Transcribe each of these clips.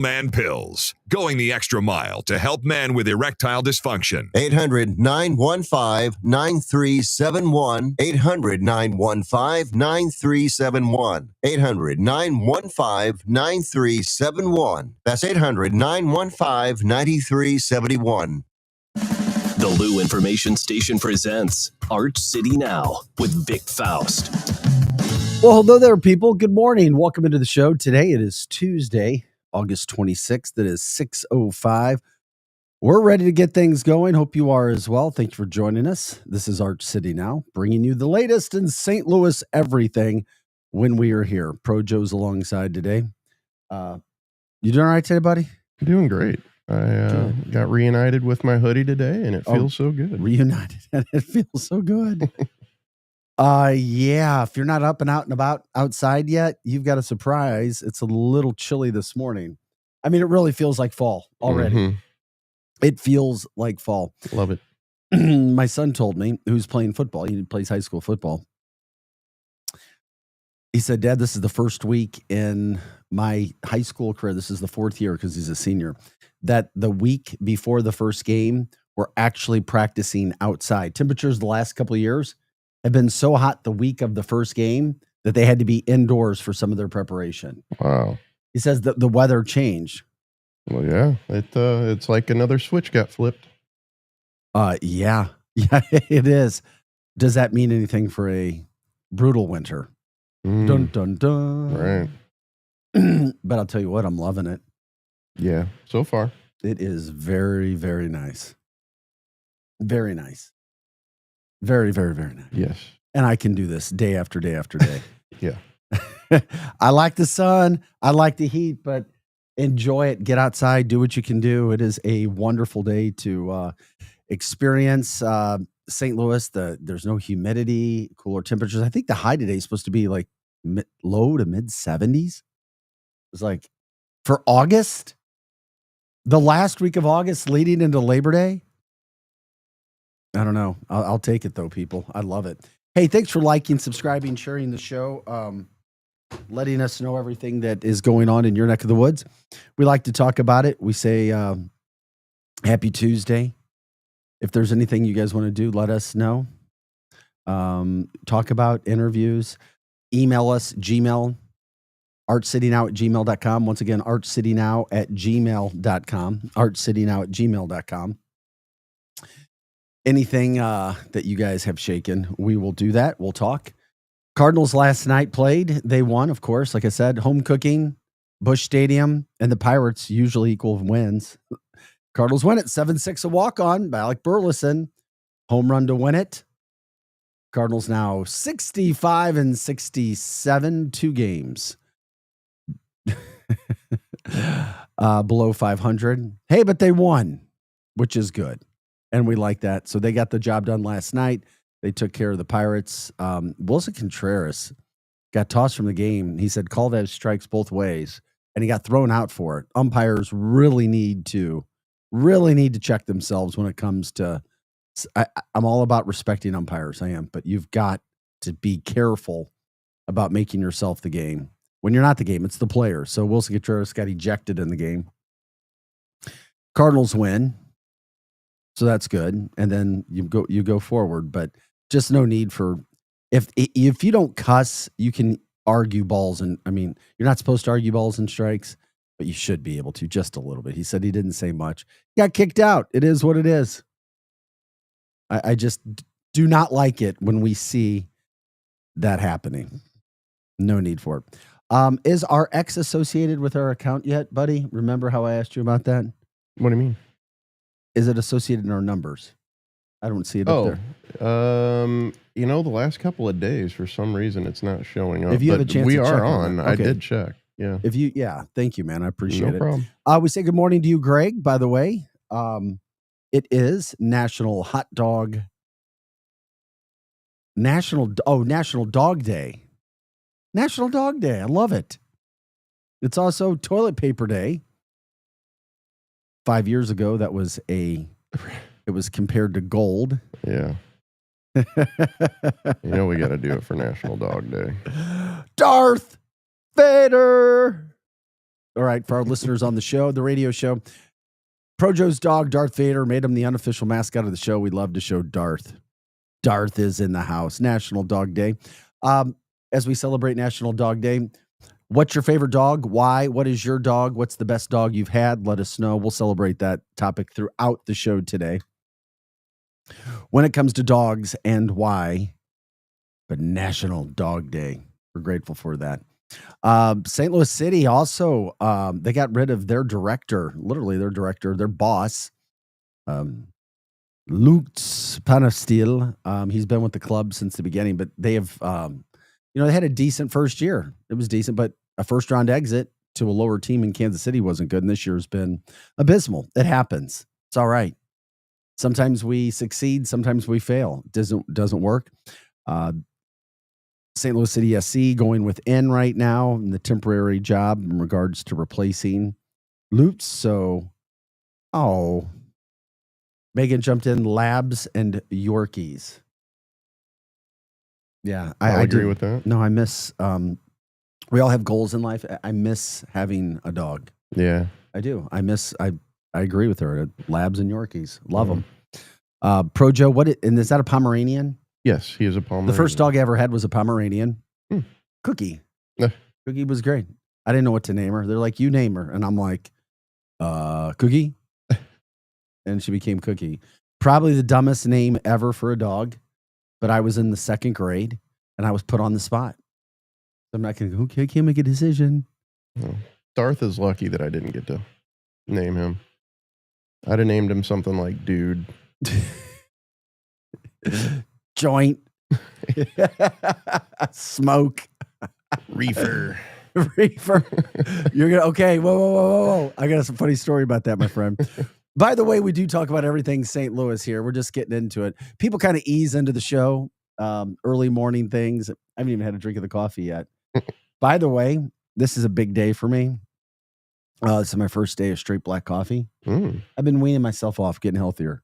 Man Pills, going the extra mile to help men with erectile dysfunction. 800-915-9371. 800-915-9371. 800-915-9371. That's 800-915-9371. The Lou Information Station presents Arch City Now with Vic Faust. Well, hello there, people. Good morning. Welcome into the show. Today it is Tuesday, August 26th. It is 6:05. We're ready to get things going. Hope you are as well. Thank you for joining us. This is Arch City Now, bringing you the latest in St. Louis everything when we are here. Pro Joe's alongside today. You doing all right today, buddy? I'm doing great. I got reunited with my hoodie today, and it feels so good. Reunited, and it feels so good. Yeah, if you're not up and out and about outside yet, you've got a surprise. It's a little chilly this morning. I mean, it really feels like fall already. Mm-hmm. It feels like fall. Love it. My son told me, who's playing football, he plays high school football. He said, Dad, this is the first week in my high school career. This is the fourth year because he's a senior, that the week before the first game, we're actually practicing outside. Temperatures the last couple of years have been so hot the week of the first game that they had to be indoors for some of their preparation. Wow. He says that the weather changed. Well, yeah, it's like another switch got flipped. Yeah, it is. Does that mean anything for a brutal winter? Dun, dun, dun. Right. But I'll tell you what, I'm loving it. Yeah, so far. It is very, very nice. Very nice. Very, very, very nice. Yes. And I can do this day after day after day. Yeah. I like the sun. I like the heat, but enjoy it. Get outside. Do what you can do. It is a wonderful day to experience St. Louis. There's no humidity, cooler temperatures. I think the high today is supposed to be like low to mid 70s. It's like for August, the last week of August leading into Labor Day. I don't know. I'll take it though, people. I love it. Hey, thanks for liking, subscribing, sharing the show, letting us know everything that is going on in your neck of the woods. We like to talk about it. We say happy Tuesday. If there's anything you guys want to do, let us know. Talk about interviews. Email us, Gmail, archcitynow@gmail.com. Once again, archcitynow@gmail.com. archcitynow@gmail.com. Anything that you guys have shaken, we will do that. We'll talk. Cardinals last night played. They won, of course. Like I said, home cooking, Busch Stadium, and the Pirates usually equal wins. Cardinals win it 7-6, a walk-on by Alec Burleson. Home run to win it. Cardinals now 65-67, 2 games. Below 500. Hey, but they won, which is good. And we like that. So they got the job done last night. They took care of the Pirates. Wilson Contreras got tossed from the game. He said, call that strikes both ways. And he got thrown out for it. Umpires really need to check themselves when it comes to, I'm all about respecting umpires. I am. But you've got to be careful about making yourself the game. When you're not the game, it's the player. So Wilson Contreras got ejected in the game. Cardinals win. So that's good. And then you go forward, but just no need for, if you don't cuss, you can argue balls. And I mean, you're not supposed to argue balls and strikes, but you should be able to just a little bit. He said he didn't say much. He got kicked out. It is what it is. I just do not like it when we see that happening. No need for it. Is our X associated with our account yet, buddy? Remember how I asked you about that? What do you mean? Is it associated in our numbers? I don't see it up there. The last couple of days, for some reason, it's not showing up. If you have a chance we to check are on on. that. I Okay. did check. Yeah. Thank you, man. I appreciate it. No problem. We say good morning to you, Greg, by the way. It is National Dog Day. National Dog Day. I love it. It's also Toilet Paper Day. 5 years ago, it was compared to gold. Yeah. We got to do it for National Dog Day. Darth Vader. All right, for our listeners on the show, the radio show, Projo's dog, Darth Vader, made him the unofficial mascot of the show. We love to show Darth. Darth is in the house. National Dog Day. As we celebrate National Dog Day, what's your favorite dog? Why? What is your dog? What's the best dog you've had? Let us know. We'll celebrate that topic throughout the show today. When it comes to dogs and why, but National Dog Day. We're grateful for that. St. Louis City also, they got rid of their director, literally their director, their boss, Lutz Panastil. He's been with the club since the beginning, but they have, they had a decent first year. It was decent, but a first round exit to a lower team in Kansas City wasn't good. And this year's been abysmal. It happens. It's all right. Sometimes we succeed. Sometimes we fail. It doesn't work. St. Louis City SC going within right now in the temporary job in regards to replacing Lutz. So, Megan jumped in Labs and Yorkies. Yeah, I agree with that. No, I miss, we all have goals in life. I miss having a dog. Yeah. I do. I agree with her. Labs and Yorkies. Love them. Projo, and is that a Pomeranian? Yes, he is a Pomeranian. The first dog I ever had was a Pomeranian. Cookie. Yeah. Cookie was great. I didn't know what to name her. They're like, you name her. And I'm like, Cookie? And she became Cookie. Probably the dumbest name ever for a dog. But I was in the second grade and I was put on the spot. I'm not going to go, okay, I can't make a decision. Oh. Darth is lucky that I didn't get to name him. I'd have named him something like Dude. Joint. Smoke. Reefer. Reefer. You're going to, okay, whoa. I got some funny story about that, my friend. By the way, we do talk about everything St. Louis here. We're just getting into it. People kind of ease into the show, early morning things. I haven't even had a drink of the coffee yet. By the way, this is a big day for me. This is my first day of straight black coffee. I've been weaning myself off, getting healthier.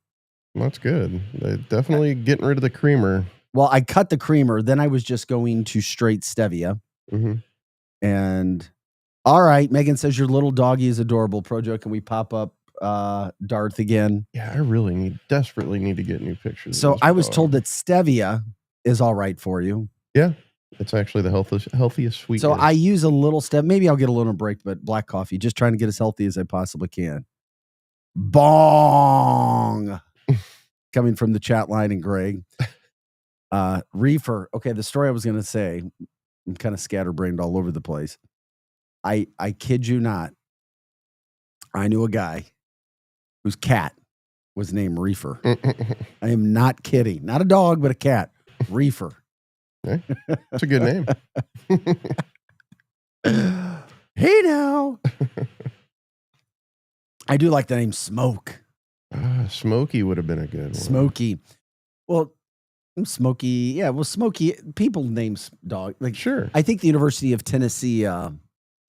That's good. Definitely getting rid of the creamer. Well, I cut the creamer. Then I was just going to straight stevia. Mm-hmm. And all right, Megan says your little doggy is adorable. Projo, can we pop up Darth again? Yeah, I desperately need to get new pictures. So I was told that stevia is all right for you. Yeah, it's actually the healthiest sweetener. So I use a little step. Maybe I'll get a little break, but black coffee, just trying to get as healthy as I possibly can. Bong. Coming from the chat line and Greg. Reefer. Okay, the story I was going to say, I'm kind of scatterbrained all over the place. I kid you not. I knew a guy whose cat was named Reefer. I am not kidding. Not a dog, but a cat. Reefer. Okay. That's a good name. Hey now. I do like the name Smoke. Smokey would have been a good one. Smokey. Well, Smokey. Yeah, well, Smokey. People name dog. Like, sure. I think the University of Tennessee, or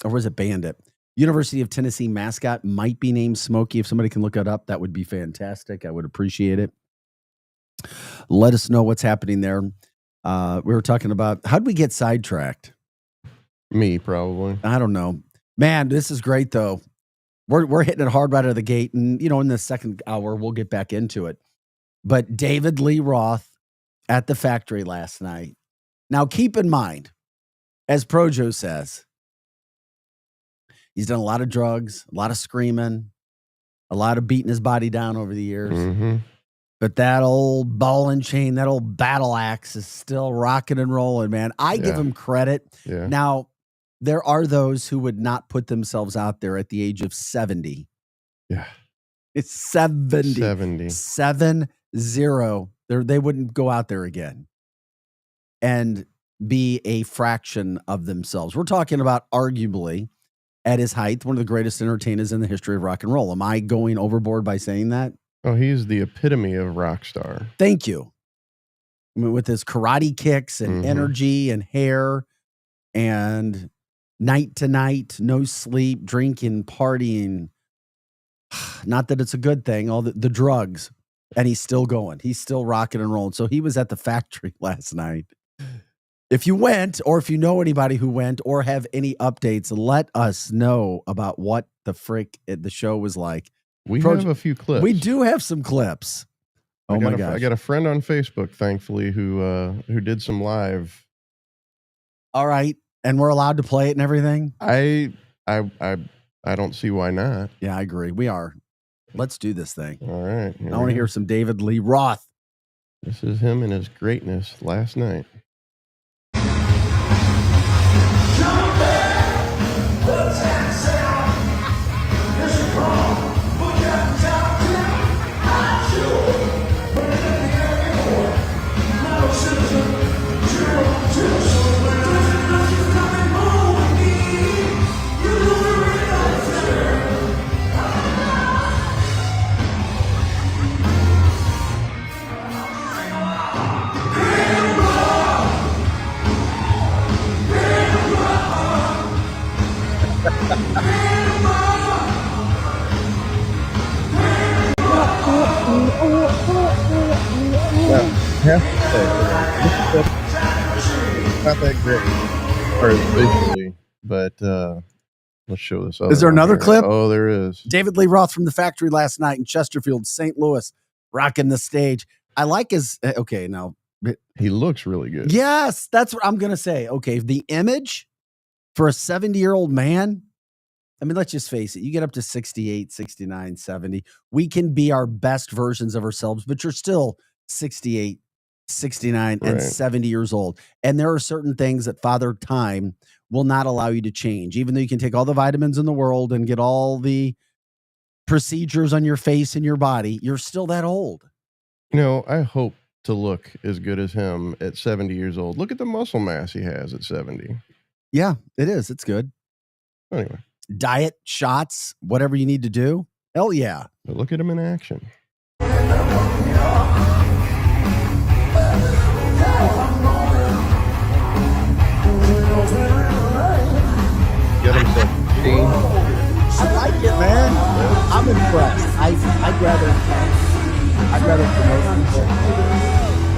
was it Bandit? University of Tennessee mascot might be named Smokey. If somebody can look it up, that would be fantastic. I would appreciate it. Let us know what's happening there. We were talking about, how'd we get sidetracked? Me, probably. I don't know. Man, this is great, though. We're hitting it hard right out of the gate. And, in the second hour, we'll get back into it. But David Lee Roth at the factory last night. Now, keep in mind, as Projo says, he's done a lot of drugs, a lot of screaming, a lot of beating his body down over the years. Mm-hmm. But that old ball and chain, that old battle axe is still rocking and rolling, man. I give him credit. Yeah. Now, there are those who would not put themselves out there at the age of 70. Yeah. It's 70. 70. 70. They wouldn't go out there again and be a fraction of themselves. We're talking about arguably at his height, one of the greatest entertainers in the history of rock and roll. Am I going overboard by saying that? Oh, he's the epitome of rock star. Thank you. I mean, with his karate kicks and energy and hair and night to night, no sleep, drinking, partying. Not that it's a good thing, all the drugs. And he's still going. He's still rocking and rolling. So he was at the factory last night. If you went, or if you know anybody who went, or have any updates, let us know about what the frick the show was like. We have a few clips. We do have some clips. Oh my gosh! I got a friend on Facebook, thankfully, who did some live. All right, and we're allowed to play it and everything. I don't see why not. Yeah, I agree. We are. Let's do this thing. All right. I want to hear some David Lee Roth. This is him and his greatness last night. Not that great, or visually, but let's show this. Is there another clip? Oh, there is. David Lee Roth from the factory last night in Chesterfield, St. Louis, rocking the stage. I like his. Okay, now he looks really good. Yes, that's what I'm gonna say. Okay, the image for a 70-year-old man. I mean, let's just face it. You get up to 68, 69, 70. We can be our best versions of ourselves, but you're still 68, 69, and 70 years old. And there are certain things that Father Time will not allow you to change. Even though you can take all the vitamins in the world and get all the procedures on your face and your body, you're still that old. You know, I hope to look as good as him at 70 years old. Look at the muscle mass he has at 70. Yeah, it is. It's good. Anyway. Diet, shots, whatever you need to do. Hell yeah. But look at him in action. Get himself changed. I like it, man. I'm impressed. I'd rather promote people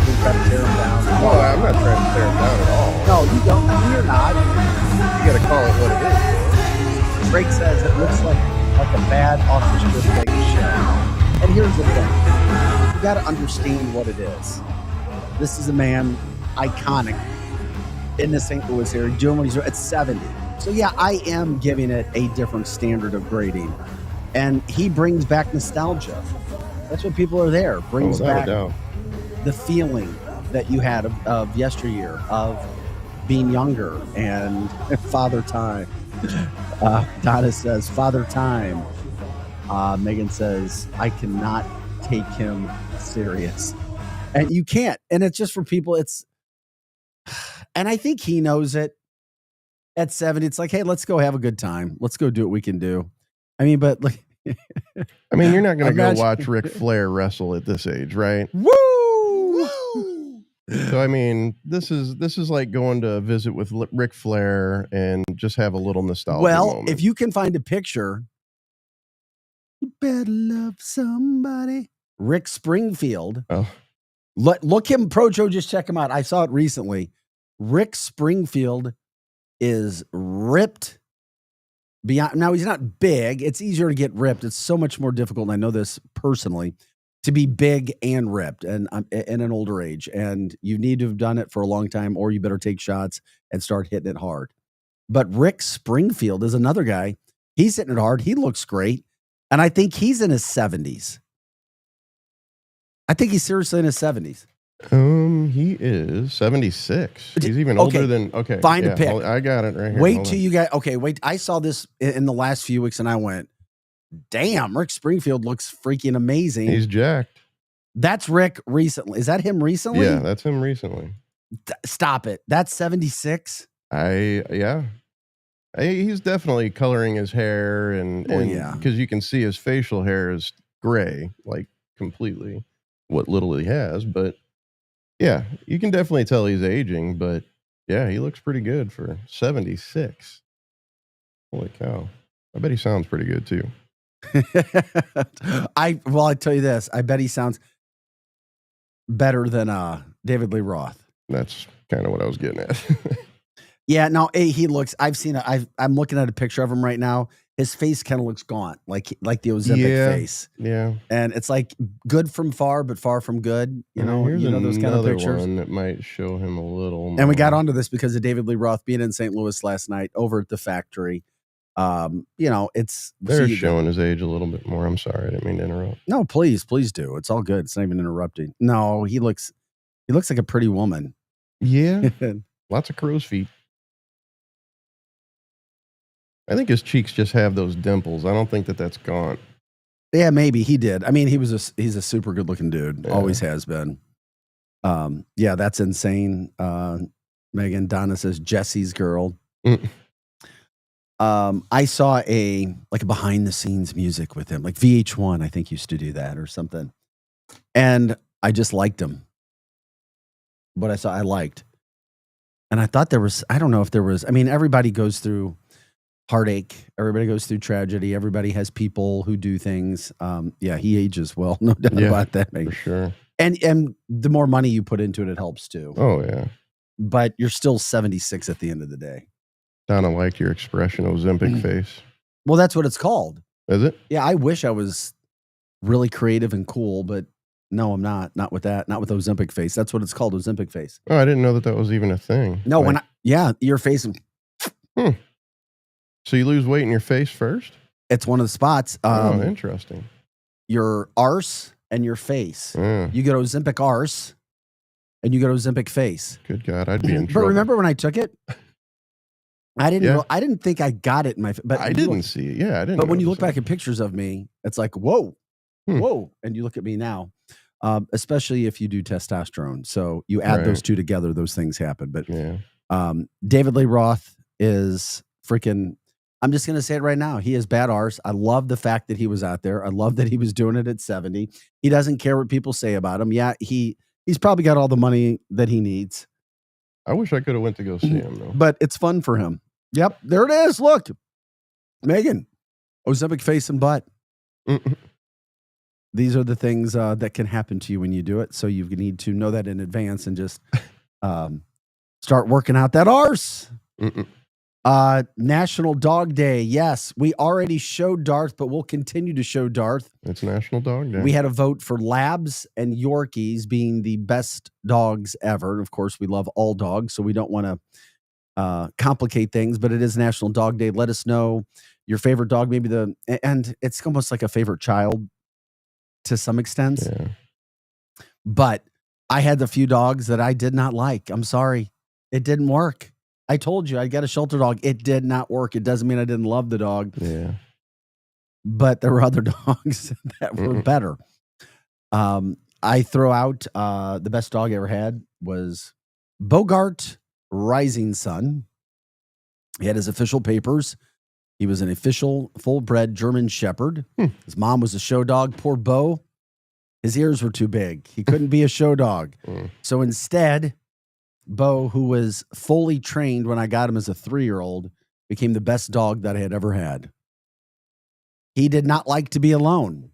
than try to tear them down. No, I'm not trying to tear him down at all. No, you don't. You're not. You got to call it what it is. Drake says it looks like a bad off-the-strip Vegas show. And here's the thing. You got to understand what it is. This is a man, iconic, in the St. Louis area, doing what he's doing at 70. So, yeah, I am giving it a different standard of grading. And he brings back nostalgia. That's what people are there. Brings back the feeling that you had of yesteryear, of being younger, and Father Time. Donna says, Father Time. Megan says, I cannot take him serious. And you can't. And it's just for people. And I think he knows it at 70. It's like, hey, let's go have a good time. Let's go do what we can do. I mean, but like, I mean, you're not going to go watch Ric Flair wrestle at this age, right? Woo! So I mean, this is like going to visit with Ric Flair and just have a little nostalgia moment. If you can find a picture, you better love somebody. Rick Springfield. Oh. Look him, Pro Joe, just check him out. I saw it recently. Rick Springfield is ripped beyond. Now, he's not big. It's easier to get ripped. It's so much more difficult, and I know this personally, to be big and ripped and in an older age. And you need to have done it for a long time, or you better take shots and start hitting it hard. But Rick Springfield is another guy. He's hitting it hard. He looks great. And I think he's in his 70s. I think he's seriously in his 70s. He is 76. He's even older than, Find a pic. I got it right here. Wait till you guys, wait. I saw this in the last few weeks and I went, damn, Rick Springfield looks freaking amazing. He's jacked. That's Rick recently. Is that him recently? Yeah, that's him recently. Stop it. That's 76? He's definitely coloring his hair and because you can see his facial hair is gray, like completely what little he has. But yeah, you can definitely tell he's aging, but yeah, he looks pretty good for 76. Holy cow. I bet he sounds pretty good too. I tell you this, I bet he sounds better than David Lee Roth. That's kind of what I was getting at. Yeah, no, he looks. I'm looking at a picture of him right now. His face kind of looks gaunt, like the Ozempic face. Yeah, and it's like good from far, but far from good. Here's those kind of pictures. One that might show him a little more. And we got onto this because of David Lee Roth being in St. Louis last night over at the factory. They're showing his age a little bit more. I'm sorry, I didn't mean to interrupt. No, please do. It's all good. It's not even interrupting. No, he looks like a pretty woman. Yeah, lots of crow's feet. I think his cheeks just have those dimples. I don't think that's gaunt. Yeah, maybe he did. I mean, he's a super good looking dude. Yeah. Always has been. Yeah, that's insane. Megan Donna says Jesse's girl. I saw a behind the scenes music with him, like VH1, I think used to do that or something. And I just liked him. What I liked. And I thought I don't know if there was, I mean, everybody goes through heartache. Everybody goes through tragedy. Everybody has people who do things. Yeah, he ages well. No doubt about that. For sure. And the more money you put into it, it helps too. Oh, yeah. But you're still 76 at the end of the day. Donna liked your expression, Ozempic face. Well, that's what it's called. Is it? Yeah, I wish I was really creative and cool, but no, I'm not. Not with that. Not with Ozempic face. That's what it's called, Ozempic face. Oh, I didn't know that was even a thing. No, your face. So you lose weight in your face first? It's one of the spots. Interesting. Your arse and your face. You get Ozempic arse, and you get Ozempic face. Good God, I'd be in trouble. But remember when I took it? I didn't think I got it in my face. But I didn't see it. Yeah, I didn't. But when you look back at pictures of me, it's like, whoa, whoa. And you look at me now, especially if you do testosterone. So you add those two together, those things happen. But David Lee Roth is freaking, I'm just going to say it right now. He is bad arse. I love the fact that he was out there. I love that he was doing it at 70. He doesn't care what people say about him. Yeah, he's probably got all the money that he needs. I wish I could have went to go see him, though. But it's fun for him. Yep, there it is. Look, Megan, Ozempic face and butt. These are the things that can happen to you when you do it. So you need to know that in advance and just start working out that arse. National Dog Day. Yes, we already showed Darth, but we'll continue to show Darth. It's National Dog Day. We had a vote for Labs and Yorkies being the best dogs ever. And of course, we love all dogs, so we don't want to complicate things, but it is National Dog Day. Let us know your favorite dog, and it's almost like a favorite child to some extent. Yeah. But I had the few dogs that I did not like. I'm sorry. It didn't work. I told you I got a shelter dog. It did not work. It doesn't mean I didn't love the dog. Yeah. But there were other dogs that were better. I throw out the best dog I ever had was Bogart Rising Sun. He had his official papers. He was an official full-bred German Shepherd. His mom was a show dog. Poor Bo. His ears were too big. He couldn't be a show dog. So instead, Bo, who was fully trained when I got him as a 3-year-old, became the best dog that I had ever had. He did not like to be alone.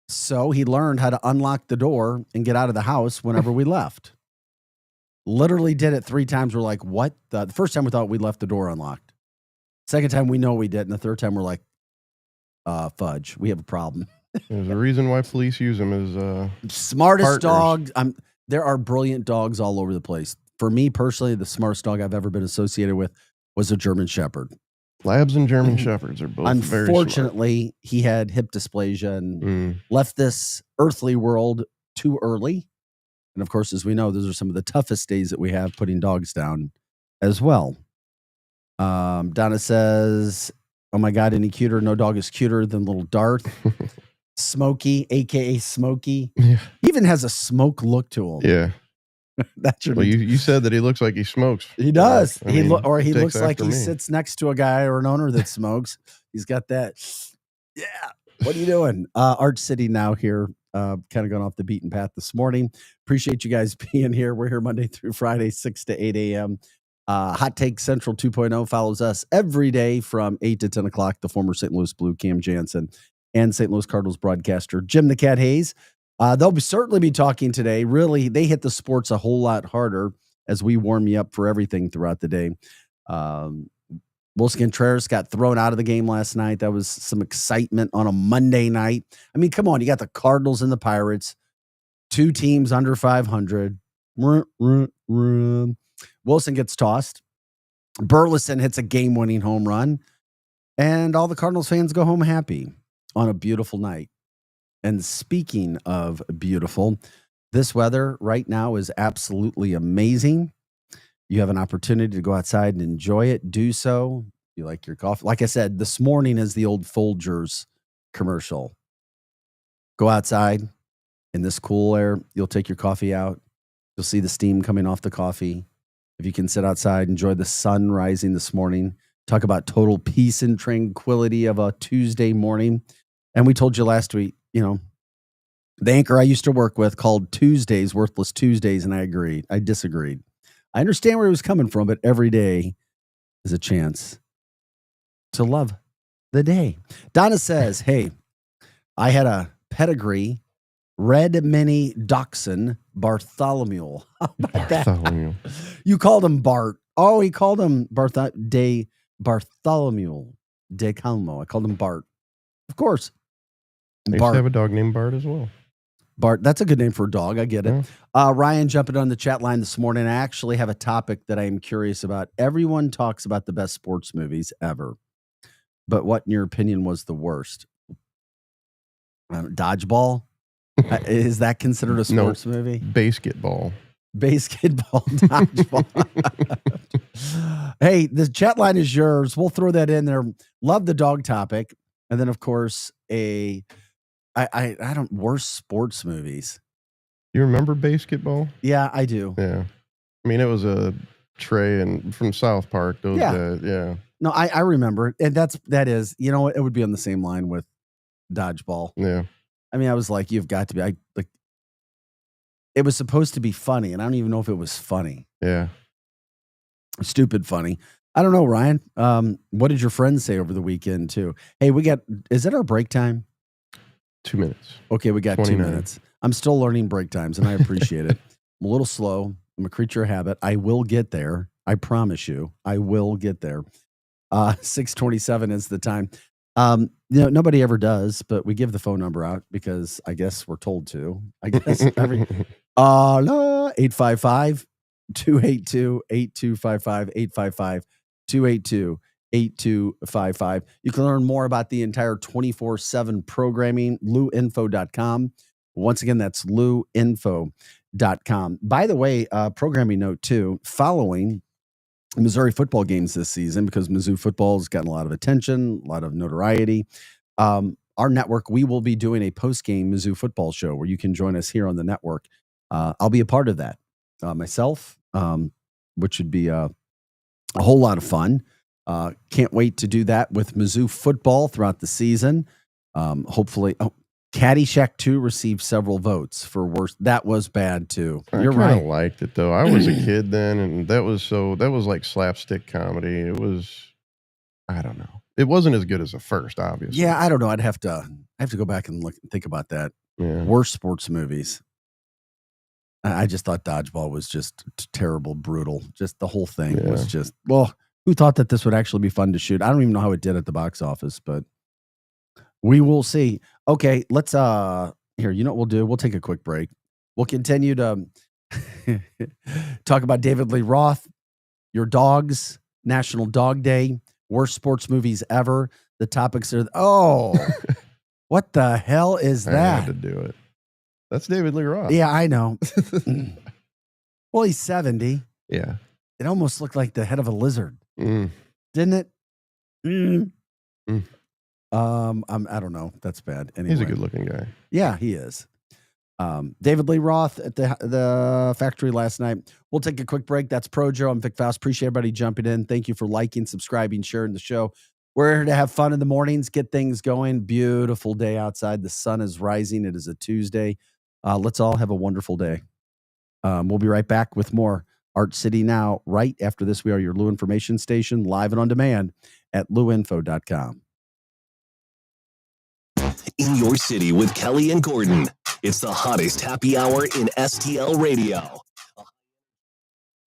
So he learned how to unlock the door and get out of the house whenever we left. Literally did it 3 times. We're like, what? The first time we thought we left the door unlocked. Second time we know we did. And the third time we're like, fudge, we have a problem. There's a reason why police use them as smartest dog. There are brilliant dogs all over the place. For me personally, the smartest dog I've ever been associated with was a German Shepherd. Labs and German Shepherds are both Unfortunately, very smart. He had hip dysplasia and left this earthly world too early. And of course, as we know, those are some of the toughest days that we have putting dogs down as well. Donna says, oh my God, any cuter? No dog is cuter than little Darth. Smokey, a.k.a. Smokey. Yeah. He even has a smoke look to him. Yeah. That's well, you said that he looks like he smokes. He does. He looks like he sits next to a guy or an owner that smokes. He's got that. Yeah. What are you doing? Arch City now here. Kind of going off the beaten path this morning. Appreciate you guys being here. We're here Monday through Friday, 6 to 8 a.m. Hot Take Central 2.0 follows us every day from 8 to 10 o'clock. The former St. Louis Blue, Cam Jansen, and St. Louis Cardinals broadcaster Jim the Cat Hayes They'll certainly be talking today. Really, they hit the sports a whole lot harder as we warm you up for everything throughout the day. Willson Contreras got thrown out of the game last night. That was some excitement on a Monday night. I mean, come on. You got the Cardinals and the Pirates, 2 teams under 500. Willson gets tossed. Burleson hits a game-winning home run. And all the Cardinals fans go home happy on a beautiful night. And speaking of beautiful, this weather right now is absolutely amazing. You have an opportunity to go outside and enjoy it. Do so. You like your coffee. Like I said, this morning is the old Folgers commercial. Go outside in this cool air. You'll take your coffee out. You'll see the steam coming off the coffee. If you can sit outside, enjoy the sun rising this morning. Talk about total peace and tranquility of a Tuesday morning. And we told you last week, the anchor I used to work with called Tuesdays Worthless Tuesdays, and I agreed. I disagreed. I understand where he was coming from, but every day is a chance to love the day. Donna says, hey, I had a pedigree red mini dachshund Bartholomew. How about Bartholomew. that? You called him Bart. Oh, he called him Bartholomew de Calmo. I called him Bart. Of course. I used to have a dog named Bart as well. Bart, that's a good name for a dog. I get it. Yeah. Ryan jumping on the chat line this morning. I actually have a topic that I am curious about. Everyone talks about the best sports movies ever. But what, in your opinion, was the worst? Dodgeball? Is that considered a sports movie? Basketball. Basketball, dodgeball. Hey, the chat line is yours. We'll throw that in there. Love the dog topic. And then, of course, worst sports movies. You remember Basketball? Yeah, I do. Yeah. I mean, it was a Trey and from South Park. Those guys, yeah. No, I remember it. And that is, it would be on the same line with dodgeball. Yeah. I mean, I was like, you've got to be. It was supposed to be funny, and I don't even know if it was funny. Yeah. Stupid funny. I don't know, Ryan. What did your friends say over the weekend, too? Hey, is it our break time? 2 minutes. Okay, we got 29. 2 minutes. I'm still learning break times, and I appreciate it. I'm a little slow. I'm a creature of habit. I will get there. I promise you. I will get there. 6:27 is the time. Nobody ever does, but we give the phone number out because I guess we're told to. I guess 855-282-8255, 855-282-8255. You can learn more about the entire 24/7 programming, luinfo.com. Once again, that's luinfo.com. By the way, programming note too, following Missouri football games this season, because Mizzou football has gotten a lot of attention, a lot of notoriety. Our network, we will be doing a post-game Mizzou football show where you can join us here on the network. I'll be a part of that myself, which should be a whole lot of fun. Can't wait to do that with Mizzou football throughout the season. Hopefully, Caddyshack 2 received several votes for worst. That was bad too. You're right. I liked it though. I was a kid then, and that was like slapstick comedy. It was, I don't know. It wasn't as good as the first, obviously. Yeah, I don't know. I have to go back and think about that. Yeah. Worst sports movies. I just thought Dodgeball was just terrible, brutal. Just the whole thing was just, well, who thought that this would actually be fun to shoot? I don't even know how it did at the box office, but we will see. Okay, let's here, you know what we'll do? We'll take a quick break. We'll continue to talk about David Lee Roth, your dogs, National Dog Day, worst sports movies ever. The topics are what the hell is that? I had to do it. That's David Lee Roth. Yeah, I know. Well, he's 70. Yeah. It almost looked like the head of a lizard, Mm. didn't it? Mm. I don't know. That's bad. Anyway. He's a good-looking guy. Yeah, he is. David Lee Roth at the factory last night. We'll take a quick break. That's Projo. I'm Vic Faust. Appreciate everybody jumping in. Thank you for liking, subscribing, sharing the show. We're here to have fun in the mornings, get things going. Beautiful day outside. The sun is rising. It is a Tuesday. Let's all have a wonderful day. We'll be right back with more Art City Now. Right after this, we are your Lou Information Station, live and on demand at luinfo.com. In your city with Kelly and Gordon. It's the hottest happy hour in STL radio.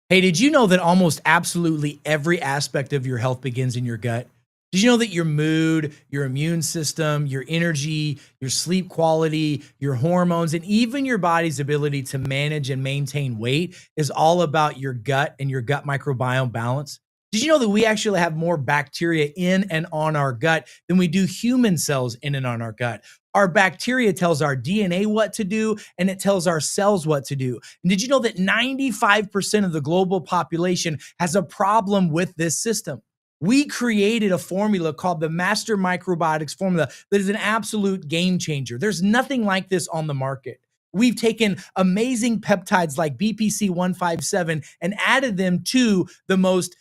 Hey, did you know that almost absolutely every aspect of your health begins in your gut? Did you know that your mood, your immune system, your energy, your sleep quality, your hormones, and even your body's ability to manage and maintain weight is all about your gut and your gut microbiome balance? Did you know that we actually have more bacteria in and on our gut than we do human cells in and on our gut? Our bacteria tells our DNA what to do, and it tells our cells what to do. And did you know that 95% of the global population has a problem with this system? We created a formula called the Master Microbiotics formula that is an absolute game changer. There's nothing like this on the market. We've taken amazing peptides like BPC 157 and added them to the most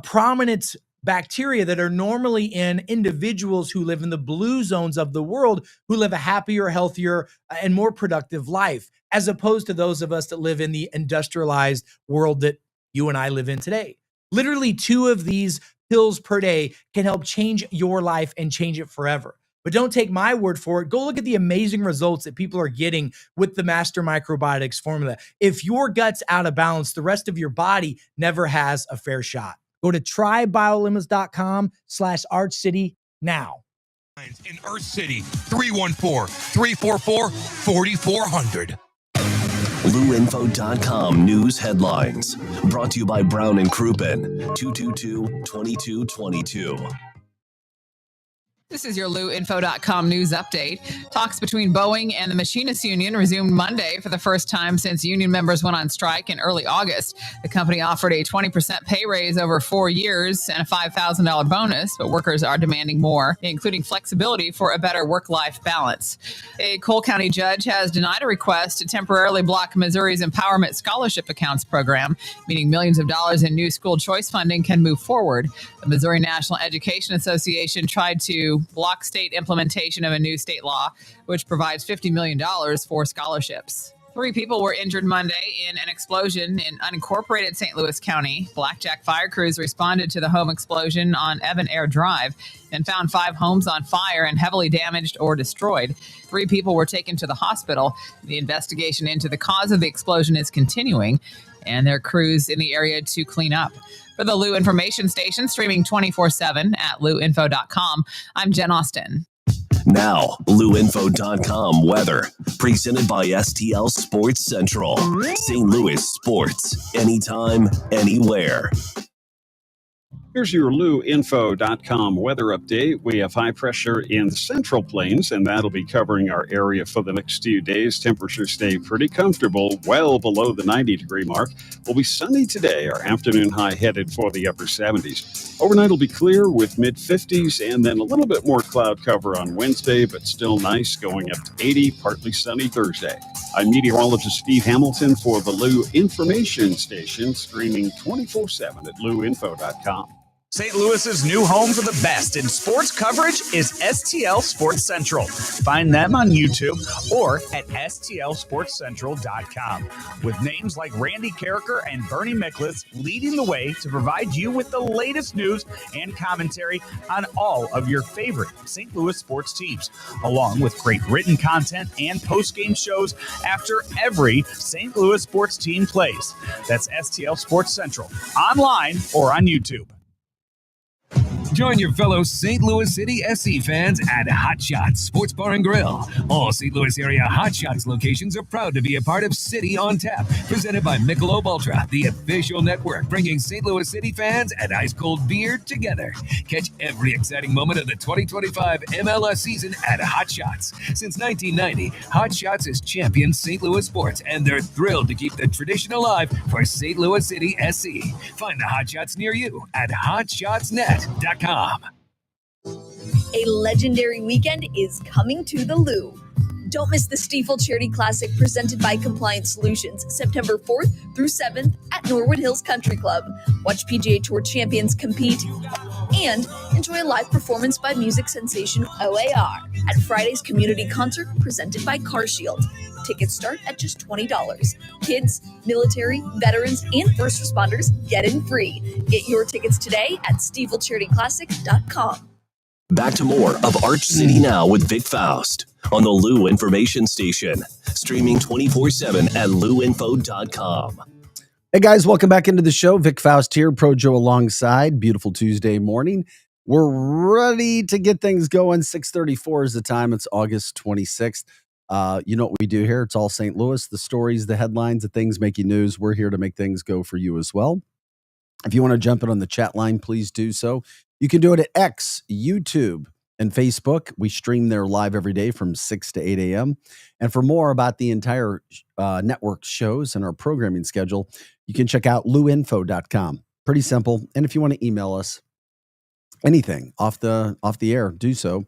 prominent bacteria that are normally in individuals who live in the blue zones of the world, who live a happier, healthier, and more productive life, as opposed to those of us that live in the industrialized world that you and I live in today. Literally 2 of these pills per day can help change your life and change it forever. But don't take my word for it. Go look at the amazing results that people are getting with the Master Microbiotics formula. If your gut's out of balance, the rest of your body never has a fair shot. Go to trybiolimits.com/ArchCity now. In Earth City, 314-344-4400. LouInfo.com news headlines. Brought to you by Brown & Crouppen, 222-2222. This is your LouInfo.com news update. Talks between Boeing and the Machinists Union resumed Monday for the first time since union members went on strike in early August. The company offered a 20% pay raise over 4 years and a $5,000 bonus, but workers are demanding more, including flexibility for a better work-life balance. A Cole County judge has denied a request to temporarily block Missouri's Empowerment Scholarship Accounts program, meaning millions of dollars in new school choice funding can move forward. The Missouri National Education Association tried to block state implementation of a new state law, which provides $50 million for scholarships. 3 people were injured Monday in an explosion in unincorporated St. Louis County. Blackjack fire crews responded to the home explosion on Evan Air Drive and found 5 homes on fire and heavily damaged or destroyed. 3 people were taken to the hospital. The investigation into the cause of the explosion is continuing, and there are crews in the area to clean up. For the Lou Information Station, streaming 24/7 at LouInfo.com, I'm Jen Austin. Now, LouInfo.com weather. Presented by STL Sports Central. St. Louis sports. Anytime, anywhere. Here's your LouInfo.com weather update. We have high pressure in the Central Plains, and that'll be covering our area for the next few days. Temperatures stay pretty comfortable, well below the 90-degree mark. Will be sunny today. Our afternoon high headed for the upper 70s. Overnight will be clear with mid-50s, and then a little bit more cloud cover on Wednesday, but still nice, going up to 80, partly sunny Thursday. I'm meteorologist Steve Hamilton for the Lou Information Station, streaming 24/7 at LouInfo.com. St. Louis's new home for the best in sports coverage is STL Sports Central. Find them on YouTube or at STLSportsCentral.com. With names like Randy Carricker and Bernie Miklasz leading the way to provide you with the latest news and commentary on all of your favorite St. Louis sports teams, along with great written content and post-game shows after every St. Louis sports team plays. That's STL Sports Central, online or on YouTube. Join your fellow St. Louis City SC fans at Hot Shots Sports Bar and Grill. All St. Louis area Hot Shots locations are proud to be a part of City on Tap, presented by Michelob Ultra, the official network bringing St. Louis City fans and ice-cold beer together. Catch every exciting moment of the 2025 MLS season at Hot Shots. Since 1990, Hot Shots has championed St. Louis sports, and they're thrilled to keep the tradition alive for St. Louis City SC. Find the Hot Shots near you at hotshotsnet.com. A legendary weekend is coming to the Lou. Don't miss the Stiefel Charity Classic presented by Compliance Solutions, September 4th through 7th at Norwood Hills Country Club. Watch PGA Tour champions compete and enjoy a live performance by music sensation OAR at Friday's community concert presented by CarShield. Tickets start at just $20. Kids, military, veterans, and first responders get in free. Get your tickets today at StiefelCharityClassic.com. Back to more of Arch City Now with Vic Faust. on the Lou Information Station. Streaming 24/7 at louinfo.com. Hey guys, welcome back into the show. Vic Faust here, Pro Joe alongside. Beautiful Tuesday morning. We're ready to get things going. 6:34 is the time. It's August 26th. You know what we do here? It's all St. Louis. The stories, the headlines, the things making news. We're here to make things go for you as well. If you want to jump in on the chat line, please do so. You can do it at X, YouTube, and Facebook. We stream there live every day from 6 to 8 a.m. And for more about the entire network shows and our programming schedule, you can check out louinfo.com. Pretty simple. And if you want to email us anything off the air, do so.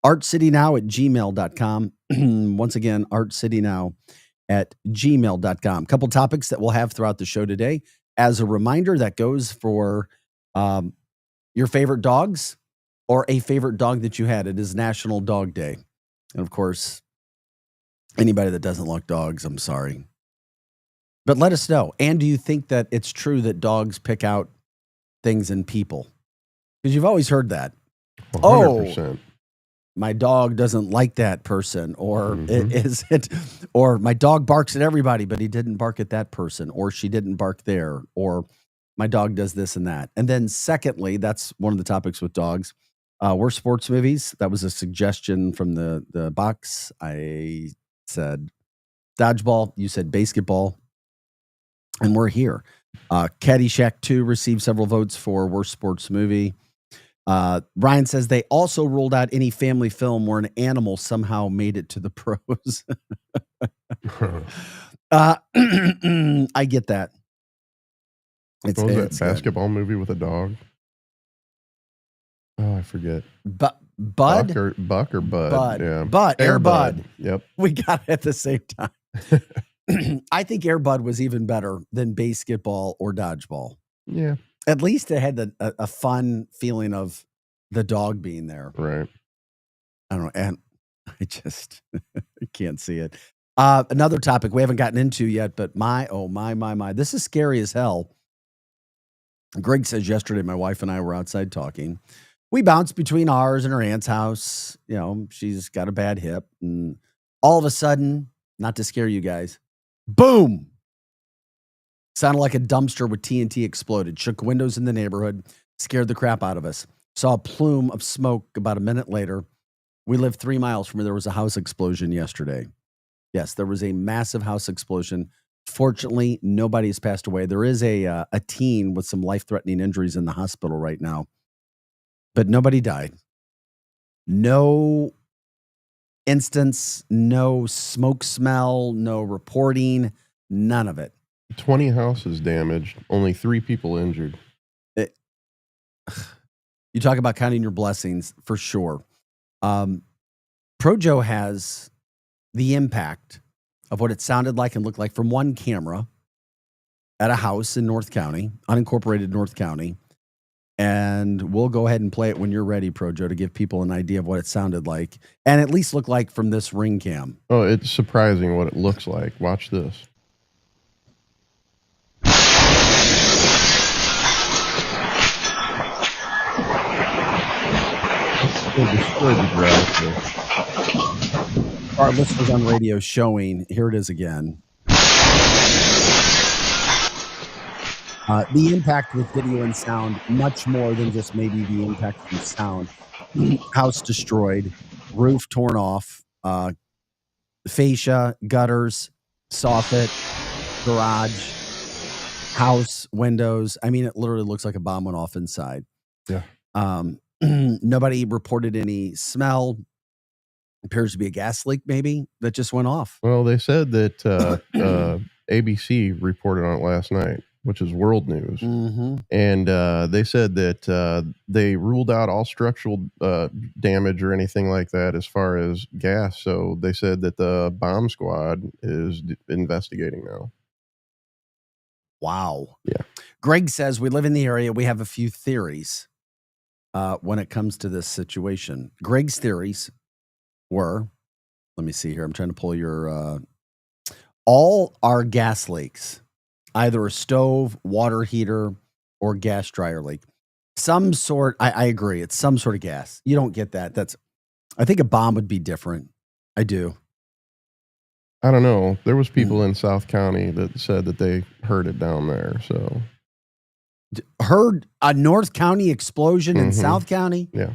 artcitynow@gmail.com. Once again, artcitynow@gmail.com. Couple topics that we'll have throughout the show today. As a reminder, that goes for your favorite dogs or a favorite dog that you had. It is National Dog Day. And of course, anybody that doesn't like dogs, I'm sorry. But let us know. And do you think that it's true that dogs pick out things in people? Because you've always heard that. 100%. My dog doesn't like that person, or or my dog barks at everybody, but he didn't bark at that person, or she didn't bark there, or my dog does this and that. And then secondly, that's one of the topics with dogs. We're sports movies. That was a suggestion from the box. I said dodgeball. You said basketball. And we're here. Caddyshack 2 received several votes for worst sports movie. Ryan says they also ruled out any family film where an animal somehow made it to the pros. I get that. What was that basketball movie with a dog? Oh, I forget. Bud? Buck or Bud? Bud. Yeah. Bud. Air Bud. Yep. We got it at the same time. I think Air Bud was even better than basketball or dodgeball. Yeah. At least it had a fun feeling of the dog being there. Right. I don't know. And I just I can't see it. Another topic we haven't gotten into yet, but my. This is scary as hell. Greg says yesterday, my wife and I were outside talking. We bounced between ours and her aunt's house. You know, she's got a bad hip. And all of a sudden, not to scare you guys, boom. Sounded like a dumpster with TNT exploded. Shook windows in the neighborhood. Scared the crap out of us. Saw a plume of smoke about a minute later. We live 3 miles from where there was a house explosion yesterday. Yes, there was a massive house explosion. Fortunately, nobody has passed away. There is a teen with some life-threatening injuries in the hospital right now. But nobody died. No instance, no smoke smell, no reporting, none of it. 20 houses damaged, only 3 people injured. You talk about counting your blessings, for sure. Projo has the impact of what it sounded like and looked like from one camera at a house in North County, unincorporated North County. And we'll go ahead and play it when you're ready, Projo, to give people an idea of what it sounded like and at least look like from this ring cam. Oh, it's surprising what it looks like. Watch this. Our listeners on radio showing, here it is again. The impact with video and sound, much more than just maybe the impact from sound. House destroyed, roof torn off, fascia, gutters, soffit, garage, house, windows. I mean, it literally looks like a bomb went off inside. Yeah. Nobody reported any smell. Appears to be a gas leak, maybe, that just went off. Well, they said that ABC reported on it last night, which is world news. Mm-hmm. And they said that they ruled out all structural damage or anything like that as far as gas. So they said that the bomb squad is investigating now. Wow. Yeah. Greg says, we live in the area. We have a few theories when it comes to this situation. Greg's theories were, let me see here. I'm trying to pull your, all our gas leaks, either a stove, water heater, or gas dryer leak. Some sort, I agree. It's some sort of gas. You don't get that. I think a bomb would be different. I do. I don't know. There was people in South County that said that they heard it down there. So heard a North County explosion in South County? Yeah.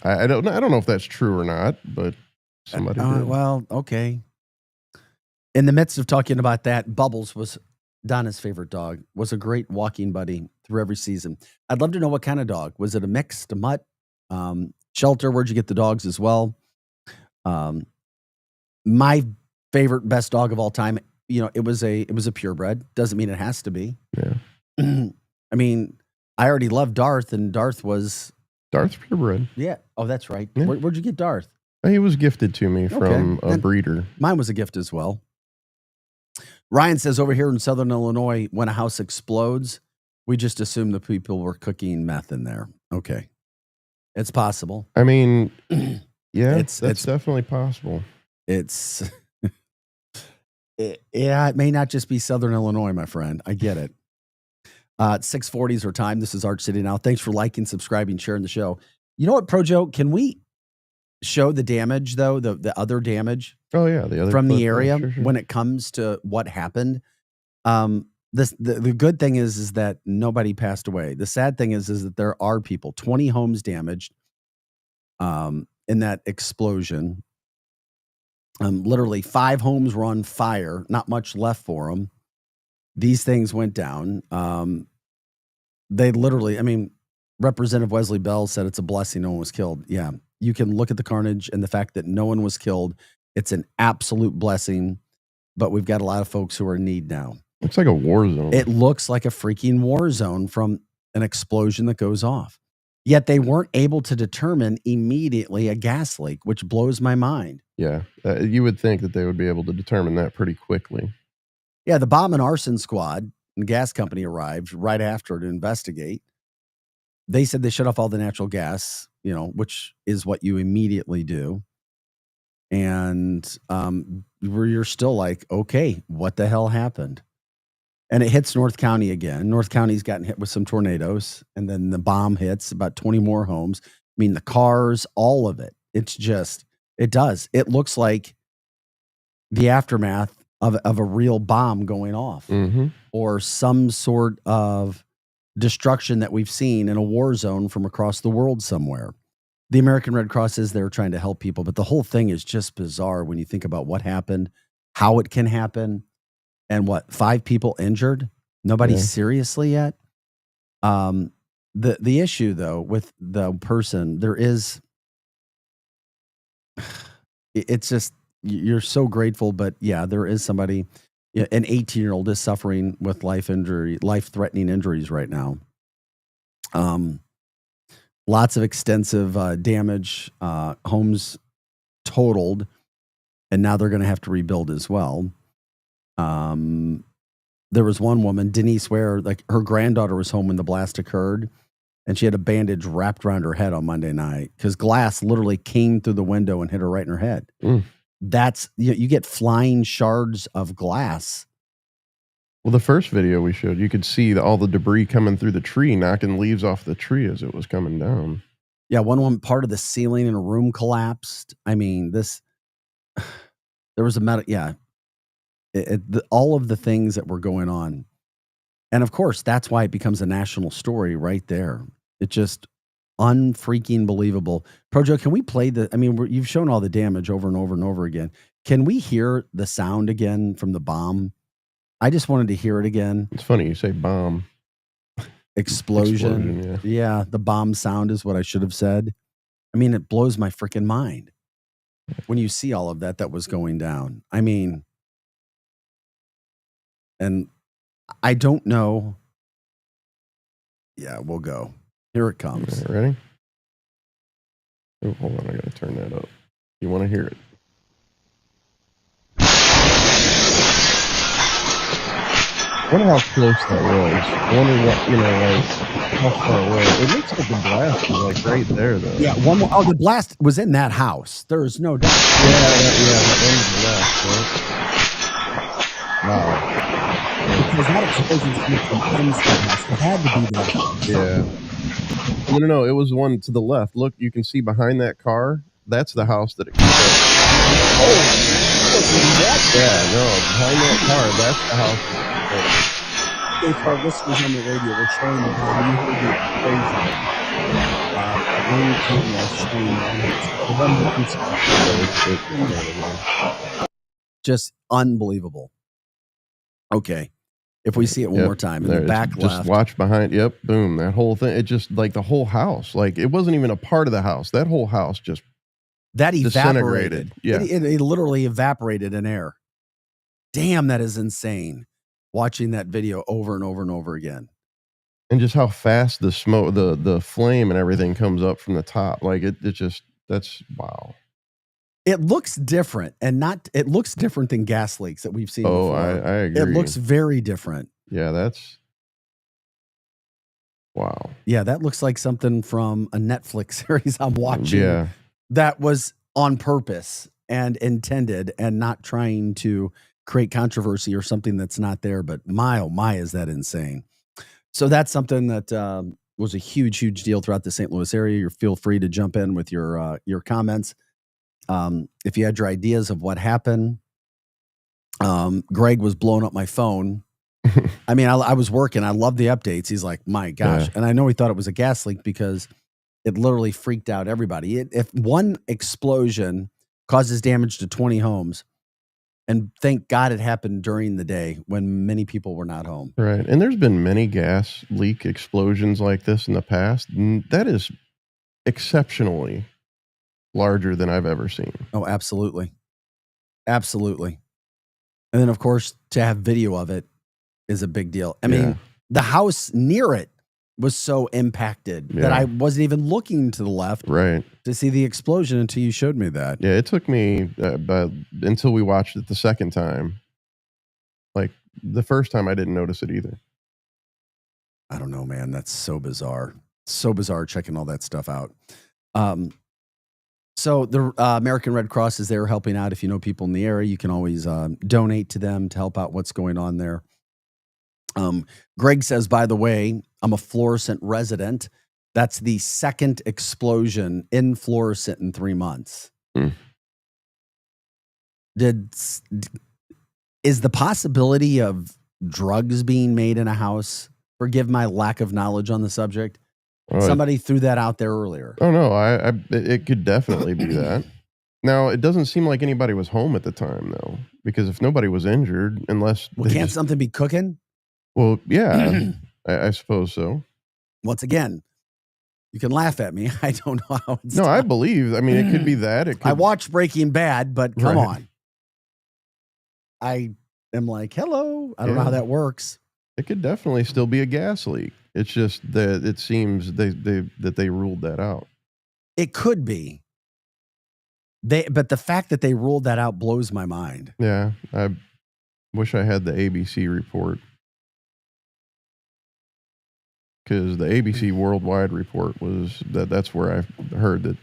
I don't know if that's true or not, but somebody did. Well, okay. In the midst of talking about that, Bubbles was Donna's favorite dog, was a great walking buddy through every season. I'd love to know what kind of dog. Was it a mixed, a mutt? Shelter, where'd you get the dogs as well? My favorite, best dog of all time, it was a purebred. Doesn't mean it has to be. Yeah. I mean, I already loved Darth, and Darth's purebred. Yeah. Oh, that's right. Yeah. Where'd you get Darth? He was gifted to me from a breeder. Mine was a gift as well. Ryan says over here in Southern Illinois, when a house explodes, we just assume the people were cooking meth in there. Okay. It's possible. I mean, yeah, it's definitely possible. It may not just be Southern Illinois, my friend. I get it. 6:40 is our time. This is Arch City Now. Thanks for liking, subscribing, sharing the show. You know what, Projo? Can we show the damage, though, the other damage? Oh, yeah. The other from the clip, area sure. When it comes to what happened. The good thing is that nobody passed away. The sad thing is that there are people, 20 homes damaged in that explosion. Literally 5 homes were on fire, not much left for them. These things went down. They literally, Representative Wesley Bell said it's a blessing no one was killed. Yeah, you can look at the carnage and the fact that no one was killed. It's an absolute blessing, but we've got a lot of folks who are in need now. It's like a war zone. It looks like a freaking war zone from an explosion that goes off. Yet they weren't able to determine immediately a gas leak, which blows my mind. Yeah, you would think that they would be able to determine that pretty quickly. Yeah, the bomb and arson squad and gas company arrived right after to investigate. They said they shut off all the natural gas, which is what you immediately do. And you're still like, okay, what the hell happened? And it hits North County again. North County's gotten hit with some tornadoes, and then the bomb hits about 20 more homes. The cars, all of it. It does. It looks like the aftermath of a real bomb going off, or some sort of destruction that we've seen in a war zone from across the world somewhere. The American Red Cross is there trying to help people, but the whole thing is just bizarre when you think about what happened, how it can happen, and 5 people injured? Nobody seriously yet? The issue, though, with the person, it's just, you're so grateful, but there is somebody, an 18-year-old is suffering with life-threatening injuries right now. Lots of extensive damage, homes totaled, and now they're going to have to rebuild as well. There was one woman, Denise Ware, like her granddaughter was home when the blast occurred, and she had a bandage wrapped around her head on Monday night because glass literally came through the window and hit her right in her head. That's, you get flying shards of glass. Well, the first video we showed, you could see all the debris coming through the tree, knocking leaves off the tree as it was coming down. Yeah, one part of the ceiling in a room collapsed. There was a metal, all of the things that were going on. And of course, that's why it becomes a national story right there. It's just unfreaking believable. Projo, can we play you've shown all the damage over and over and over again. Can we hear the sound again from the bomb? I just wanted to hear it again. It's funny you say bomb. Explosion. Yeah, the bomb sound is what I should have said. It blows my freaking mind when you see all of that was going down. And I don't know. Yeah, we'll go. Here it comes. Right, ready? Oh, hold on. I got to turn that up. You want to hear it? I wonder how close that was. I wonder how far away. It looks like the blast was right there, though. Yeah, the blast was in that house. There's no doubt. That one to the left, right? Wow. Because that explosion from inside the house. It had to be that house. Yeah. No. It was one to the left. Look, you can see behind that car. that's the house that exploded. Yeah, no, behind that car, that's the house that exploded. For our listeners on the radio, we're showing the video. You heard the explosion. Just unbelievable. Okay. If we see it one more time in the back just left. watch behind. Yep. Boom. That whole thing. It just like the whole house. Like it wasn't even a part of the house. That whole house just that evaporated. Yeah. It literally evaporated in air. Damn, that is insane. Watching that video over and over and over again. And just how fast the smoke, the flame and everything comes up from the top. Like it just, that's wow. It looks different it looks different than gas leaks that we've seen before. I agree. It looks very different. Yeah, that's wow. Yeah, that looks like something from a Netflix series I'm watching. Yeah. That was on purpose and intended and not trying to create controversy or something that's not there. But my, oh my, is that insane. So that's something that was a huge, huge deal throughout the St. Louis area. You feel free to jump in with your comments. If you had your ideas of what happened, Greg was blowing up my phone. I mean, I was working. I love the updates. He's like, my gosh. Yeah. And I know he thought it was a gas leak because it literally freaked out everybody. If one explosion causes damage to 20 homes, and thank God it happened during the day when many people were not home. Right. And there's been many gas leak explosions like this in the past. That is exceptionally larger than I've ever seen. Oh, absolutely. Absolutely. And then, of course, to have video of it is a big deal. I mean, the house near it was so impacted that I wasn't even looking to the left to see the explosion until you showed me that. Yeah, it took me until we watched it the second time. Like the first time I didn't notice it either. I don't know, man. That's so bizarre. So bizarre checking all that stuff out. So the American Red Cross is there helping out. If you know people in the area, you can always donate to them to help out what's going on there. Greg says, by the way, I'm a Florissant resident. That's the second explosion in Florissant in 3 months. Is the possibility of drugs being made in a house? Forgive my lack of knowledge on the subject. Somebody threw that out there earlier. Oh no, it could definitely be that. Now it doesn't seem like anybody was home at the time though, because if nobody was injured, unless can't something be cooking? Well, yeah, I suppose so. Once again, you can laugh at me. I don't know how it's I believe. I mean, it could be that. I watched Breaking Bad, but come on. I am like, hello. I don't know how that works. It could definitely still be a gas leak. It's just that it seems that they ruled that out. It could be. But the fact that they ruled that out blows my mind. Yeah, I wish I had the ABC report. Because the ABC Worldwide report was that's where I heard that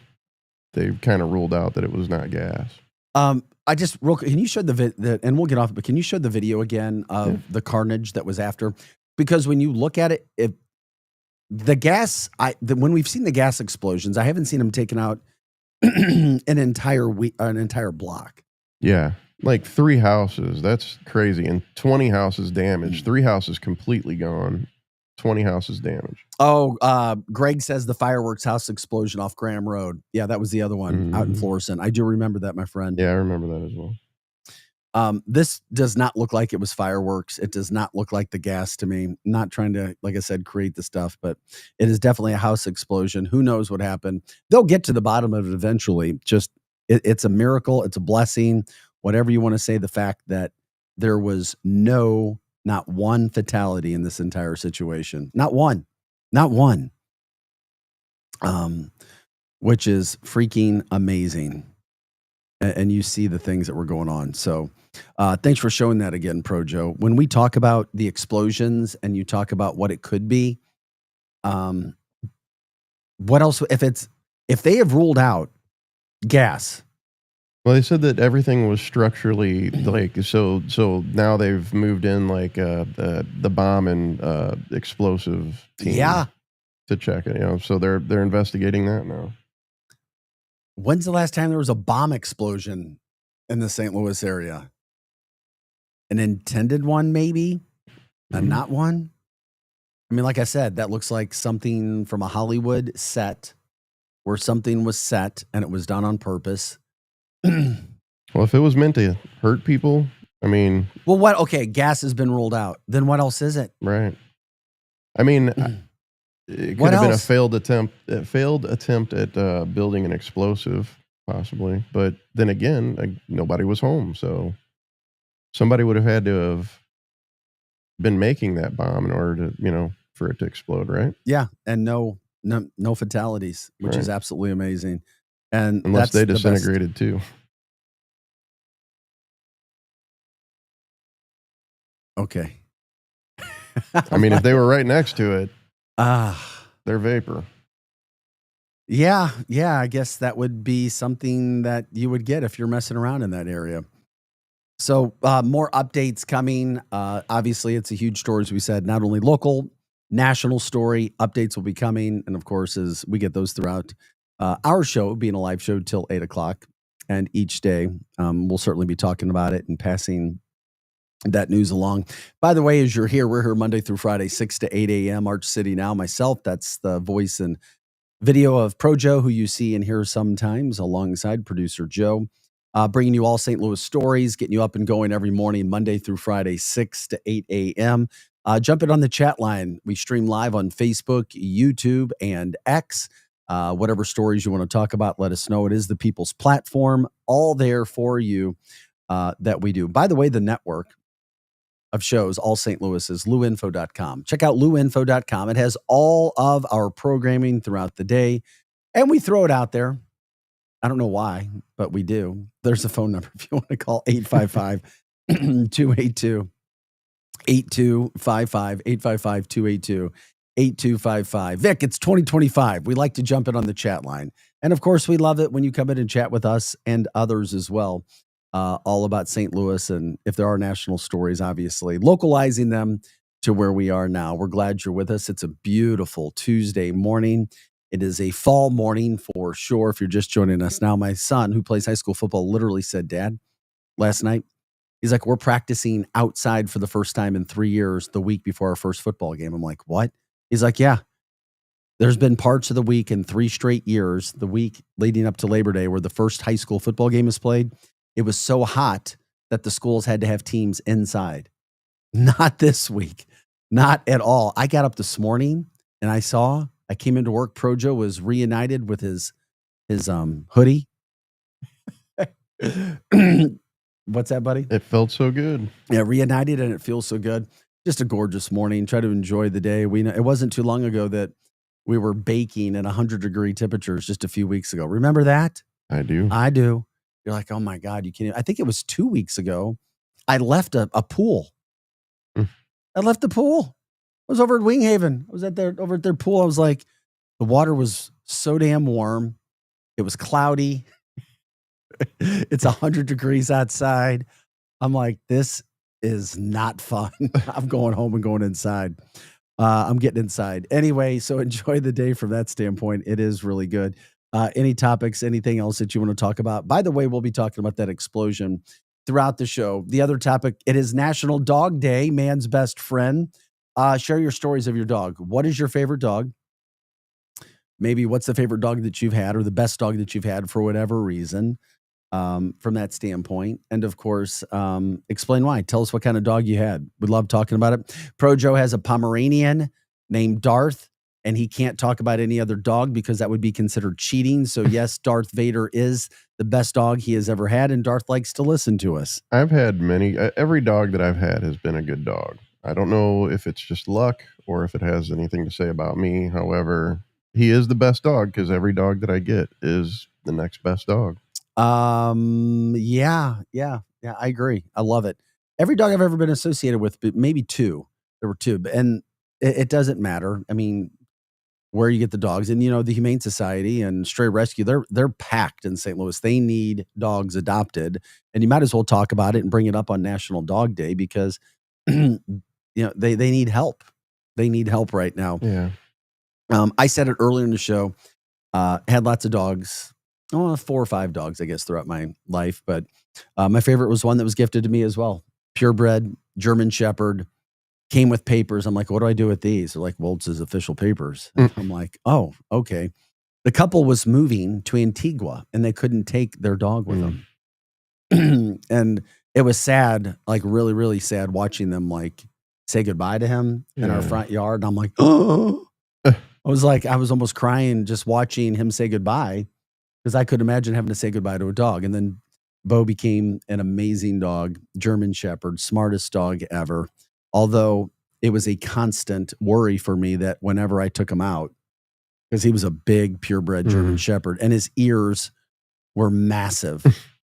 they kind of ruled out that it was not gas. I just real quick, can you show and we'll get off, but can you show the video again of the carnage that was after? Because when you look at it, the gas, when we've seen the gas explosions, I haven't seen them taking out an entire block. Yeah, like 3 houses. That's crazy, and 20 houses damaged. 3 houses completely gone. 20 houses damaged. Oh, Greg says the fireworks house explosion off Graham Road. Yeah, that was the other one out in Florissant. I do remember that, my friend. Yeah, I remember that as well. This does not look like it was fireworks. It does not look like the gas to me. Not trying to, like I said, create the stuff, but it is definitely a house explosion. Who knows what happened? They'll get to the bottom of it eventually. Just, it's a miracle. It's a blessing. Whatever you want to say, the fact that there was not one fatality in this entire situation. Not one. Which is freaking amazing. And you see the things that were going on. So thanks for showing that again, Pro Joe. When we talk about the explosions and you talk about what it could be, what else? If they have ruled out gas. Well, they said that everything was structurally like so now they've moved in like the bomb and explosive team to check it. So they're investigating that now. When's the last time there was a bomb explosion in the St. Louis area? An intended one, maybe, and not one. I mean, like I said, that looks like something from a Hollywood set where something was set and it was done on purpose. Well, if it was meant to hurt people, I mean, well, what? Okay, gas has been ruled out. Then what else is it? Right. I mean, it could have been a failed attempt at building an explosive, possibly. But then again, nobody was home, so somebody would have had to have been making that bomb in order to, for it to explode, right? Yeah, and no fatalities, which is absolutely amazing. And unless they disintegrated too. Okay. I mean, if they were right next to it, they're vapor. Yeah. I guess that would be something that you would get if you're messing around in that area. So more updates coming. Obviously, it's a huge story, as we said, not only local, national story. Updates will be coming. And of course, as we get those throughout our show, being a live show till 8 o'clock. And each day, we'll certainly be talking about it and passing that news along. By the way, as you're here, we're here Monday through Friday, 6 to 8 a.m. Arch City Now. Myself, that's the voice and video of Pro Joe, who you see and hear sometimes, alongside producer Joe. Bringing you all St. Louis stories, getting you up and going every morning, Monday through Friday, 6 to 8 a.m. Jump in on the chat line. We stream live on Facebook, YouTube, and X. Whatever stories you want to talk about, let us know. It is the People's Platform, all there for you that we do. By the way, the network of shows, all St. Louis, is luinfo.com. Check out luinfo.com. It has all of our programming throughout the day, and we throw it out there. I don't know why, but we do. There's a phone number if you want to call, 855-282-8255, 855-282-8255. Vic, it's 2025. We like to jump in on the chat line. And of course, we love it when you come in and chat with us and others as well, all about St. Louis. And if there are national stories, obviously, localizing them to where we are now. We're glad you're with us. It's a beautiful Tuesday morning. It is a fall morning for sure. If you're just joining us now, my son, who plays high school football, literally said, Dad, last night, he's like, we're practicing outside for the first time in 3 years the week before our first football game. I'm like, what? He's like, yeah. There's been parts of the week in 3 straight years, the week leading up to Labor Day, where the first high school football game is played. It was so hot that the schools had to have teams inside. Not this week. Not at all. I got up this morning and I came into work. Pro Joe was reunited with his hoodie. What's that, buddy? It felt so good. Yeah, reunited, and it feels so good. Just a gorgeous morning. Try to enjoy the day. It wasn't too long ago that we were baking at 100-degree temperatures just a few weeks ago. Remember that? I do. You're like, oh my God, you can't. I think it was 2 weeks ago. I left a pool. I left the pool. I was over at Winghaven. I was over at their pool. I was like, the water was so damn warm. It was cloudy. It's 100 degrees outside. I'm like, this is not fun. I'm going home and going inside. I'm getting inside. Anyway, so enjoy the day from that standpoint. It is really good. Any topics, anything else that you want to talk about? By the way, we'll be talking about that explosion throughout the show. The other topic, it is National Dog Day, man's best friend. Share your stories of your dog. What is your favorite dog? Maybe what's the favorite dog that you've had, or the best dog that you've had for whatever reason, from that standpoint. And of course, explain why. Tell us what kind of dog you had. We'd love talking about it. Pro Joe has a Pomeranian named Darth, and he can't talk about any other dog because that would be considered cheating. So yes, Darth Vader is the best dog he has ever had, and Darth likes to listen to us. I've had every dog that I've had has been a good dog. I don't know if it's just luck or if it has anything to say about me. However, he is the best dog because every dog that I get is the next best dog. Yeah, I agree. I love it. Every dog I've ever been associated with, but maybe two. There were two, and it doesn't matter. I mean, where you get the dogs, and the Humane Society and Stray Rescue, they're packed in St. Louis. They need dogs adopted, and you might as well talk about it and bring it up on National Dog Day because they need help. They need help right now. Yeah. I said it earlier in the show. Had lots of dogs. 4 or 5 dogs, I guess, throughout my life. But my favorite was one that was gifted to me as well. Purebred, German Shepherd, came with papers. I'm like, what do I do with these? They're like, well, it's his official papers. I'm like, oh, okay. The couple was moving to Antigua and they couldn't take their dog with them. And it was sad, like really, really sad watching them like say goodbye to him in our front yard. And I'm like, oh, I was almost crying just watching him say goodbye because I could imagine having to say goodbye to a dog. And then Bo became an amazing dog, German Shepherd, smartest dog ever. Although it was a constant worry for me that whenever I took him out, because he was a big purebred German Shepherd and his ears were massive.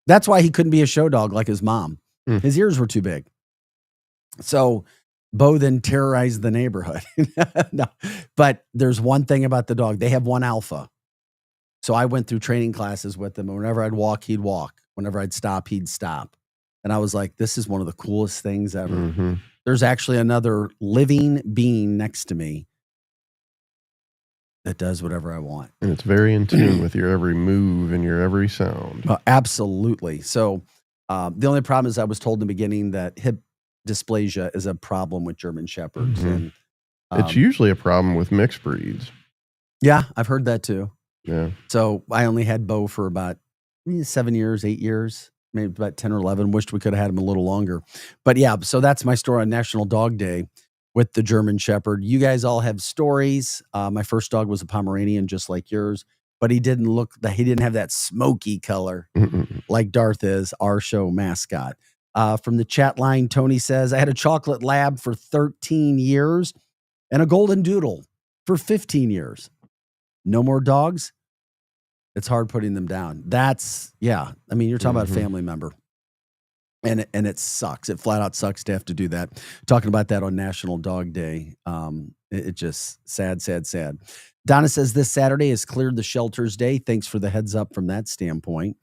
That's why he couldn't be a show dog like his mom. His ears were too big. So Bo then terrorized the neighborhood. No, but there's one thing about the dog. They have one alpha. So I went through training classes with him. And whenever I'd walk, he'd walk. Whenever I'd stop, he'd stop. And I was like, this is one of the coolest things ever. There's actually another living being next to me that does whatever I want. And it's very in tune with your every move and your every sound. Absolutely. So the only problem is I was told in the beginning that hip dysplasia is a problem with German Shepherds. And it's usually a problem with mixed breeds. Yeah, I've heard that too. Yeah. So I only had Bo for about 7 years, 8 years, maybe about 10 or 11. Wished we could have had him a little longer. But yeah, so that's my story on National Dog Day with the German Shepherd. You guys all have stories. My first dog was a Pomeranian, just like yours, but he didn't have that smoky color like Darth is, our show mascot. From the chat line, Tony says, I had a chocolate lab for 13 years and a golden doodle for 15 years. No more dogs. It's hard putting them down. I mean, you're talking about a family member. And it sucks. It flat out sucks to have to do that. Talking about that on National Dog Day. It just sad. Donna says this Saturday is Cleared the Shelters Day. Thanks for the heads up from that standpoint.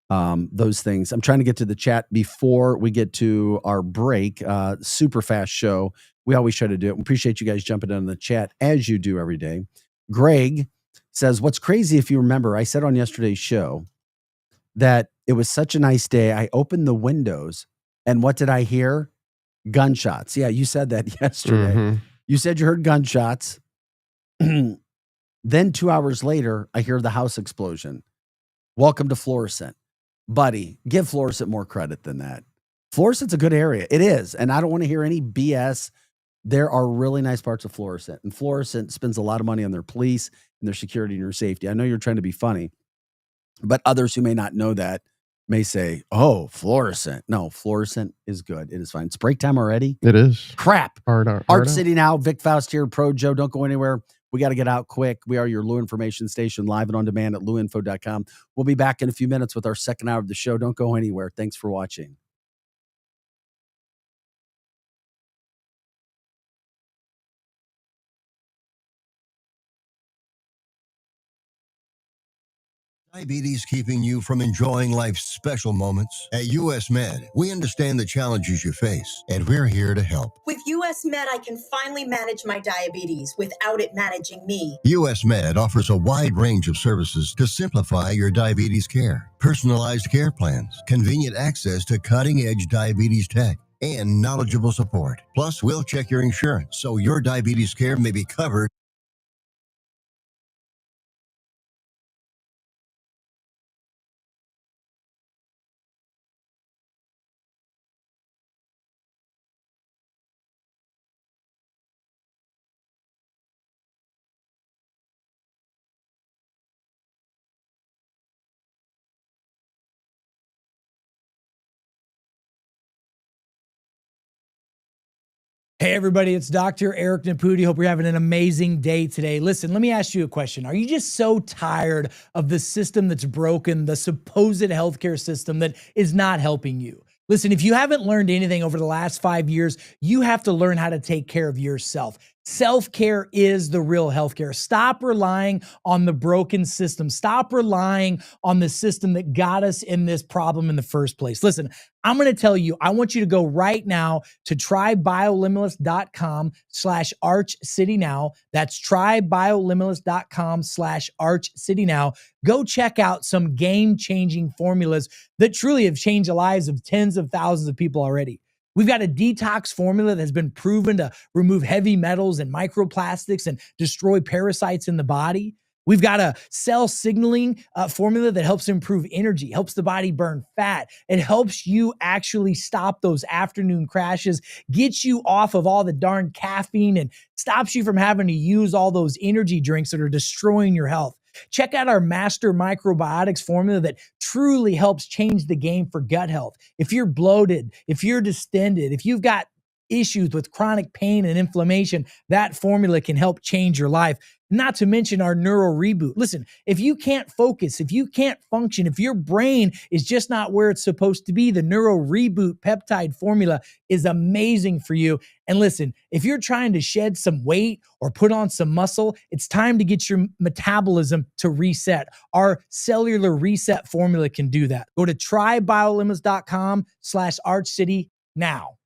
Those things. I'm trying to get to the chat before we get to our break. Super fast show. We always try to do it. We appreciate you guys jumping in the chat as you do every day. Greg says, what's crazy, if you remember, I said on yesterday's show that it was such a nice day. I opened the windows and what did I hear? Gunshots. Yeah, you said that yesterday. You said you heard gunshots. Then 2 hours later, I hear the house explosion. Welcome to Florissant. Buddy, give Florissant more credit than that. Florissant's a good area. It is. And I don't want to hear any BS. There are really nice parts of Florissant. And Florissant spends a lot of money on their police and their security and their safety. I know you're trying to be funny, but others who may not know that may say, oh, Florissant. No, Florissant is good. It is fine. It's break time already. It is. Crap. Hard Art City now. Vic Faust here. Pro Joe. Don't go anywhere. We got to get out quick. We are your Lou Information Station, live and on demand at louinfo.com. We'll be back in a few minutes with our second hour of the show. Don't go anywhere. Thanks for watching. Diabetes keeping you from enjoying life's special moments? At US Med, we understand the challenges you face, and we're here to help. With US Med, I can finally manage my diabetes without it managing me. US Med offers a wide range of services to simplify your diabetes care. Personalized care plans, convenient access to cutting-edge diabetes tech, and knowledgeable support. Plus, we'll check your insurance so your diabetes care may be covered. Hey, everybody, it's Dr. Eric Naputi. Hope you're having an amazing day today. Listen, let me ask you a question. Are you just so tired of the system that's broken, the supposed healthcare system that is not helping you? Listen, if you haven't learned anything over the last 5 years, you have to learn how to take care of yourself. Self-care is the real healthcare. Stop relying on the broken system. Stop relying on the system that got us in this problem in the first place. Listen, I'm going to tell you, I want you to go right now to trybiolimitless.com/ArchCityNow. That's trybiolimitless.com/ArchCityNow. Go check out some game-changing formulas that truly have changed the lives of tens of thousands of people already. We've got a detox formula that has been proven to remove heavy metals and microplastics and destroy parasites in the body. We've got a cell signaling formula that helps improve energy, helps the body burn fat. It helps you actually stop those afternoon crashes, gets you off of all the darn caffeine, and stops you from having to use all those energy drinks that are destroying your health. Check out our Master Microbiotics formula that truly helps change the game for gut health. If you're bloated, if you're distended, if you've got issues with chronic pain and inflammation, that formula can help change your life. Not to mention our Neuro Reboot. Listen, if you can't focus, if you can't function, if your brain is just not where it's supposed to be, the Neuro Reboot peptide formula is amazing for you. And listen, if you're trying to shed some weight or put on some muscle, it's time to get your metabolism to reset. Our cellular reset formula can do that. Go to trybiolimitless.com/ArchCity now.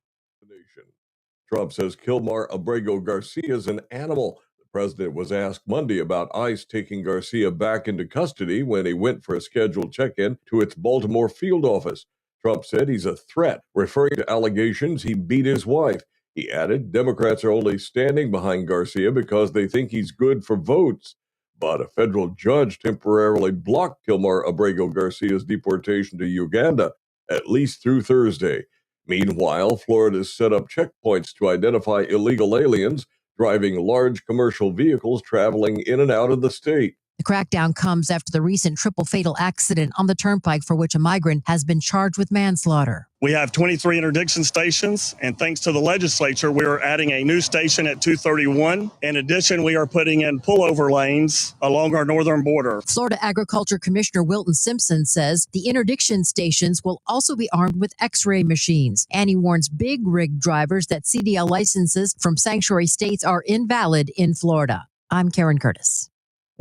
Trump says Kilmar Abrego Garcia is an animal. The president was asked Monday about ICE taking Garcia back into custody when he went for a scheduled check-in to its Baltimore field office. Trump said he's a threat, referring to allegations he beat his wife. He added, Democrats are only standing behind Garcia because they think he's good for votes. But a federal judge temporarily blocked Kilmar Abrego Garcia's deportation to Uganda, at least through Thursday. Meanwhile, Florida's set up checkpoints to identify illegal aliens driving large commercial vehicles traveling in and out of the state. The crackdown comes after the recent triple fatal accident on the turnpike for which a migrant has been charged with manslaughter. We have 23 interdiction stations, and thanks to the legislature, we are adding a new station at 231. In addition, we are putting in pullover lanes along our northern border. Florida Agriculture Commissioner Wilton Simpson says the interdiction stations will also be armed with X-ray machines. And he warns big rig drivers that CDL licenses from sanctuary states are invalid in Florida. I'm Karen Curtis.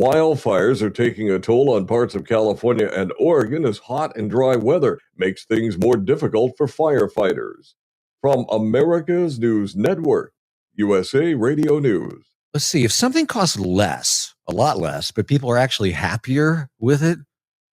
Wildfires are taking a toll on parts of California and Oregon as hot and dry weather makes things more difficult for firefighters. From America's News Network, USA Radio News. Let's see, if something costs less, a lot less, but people are actually happier with it,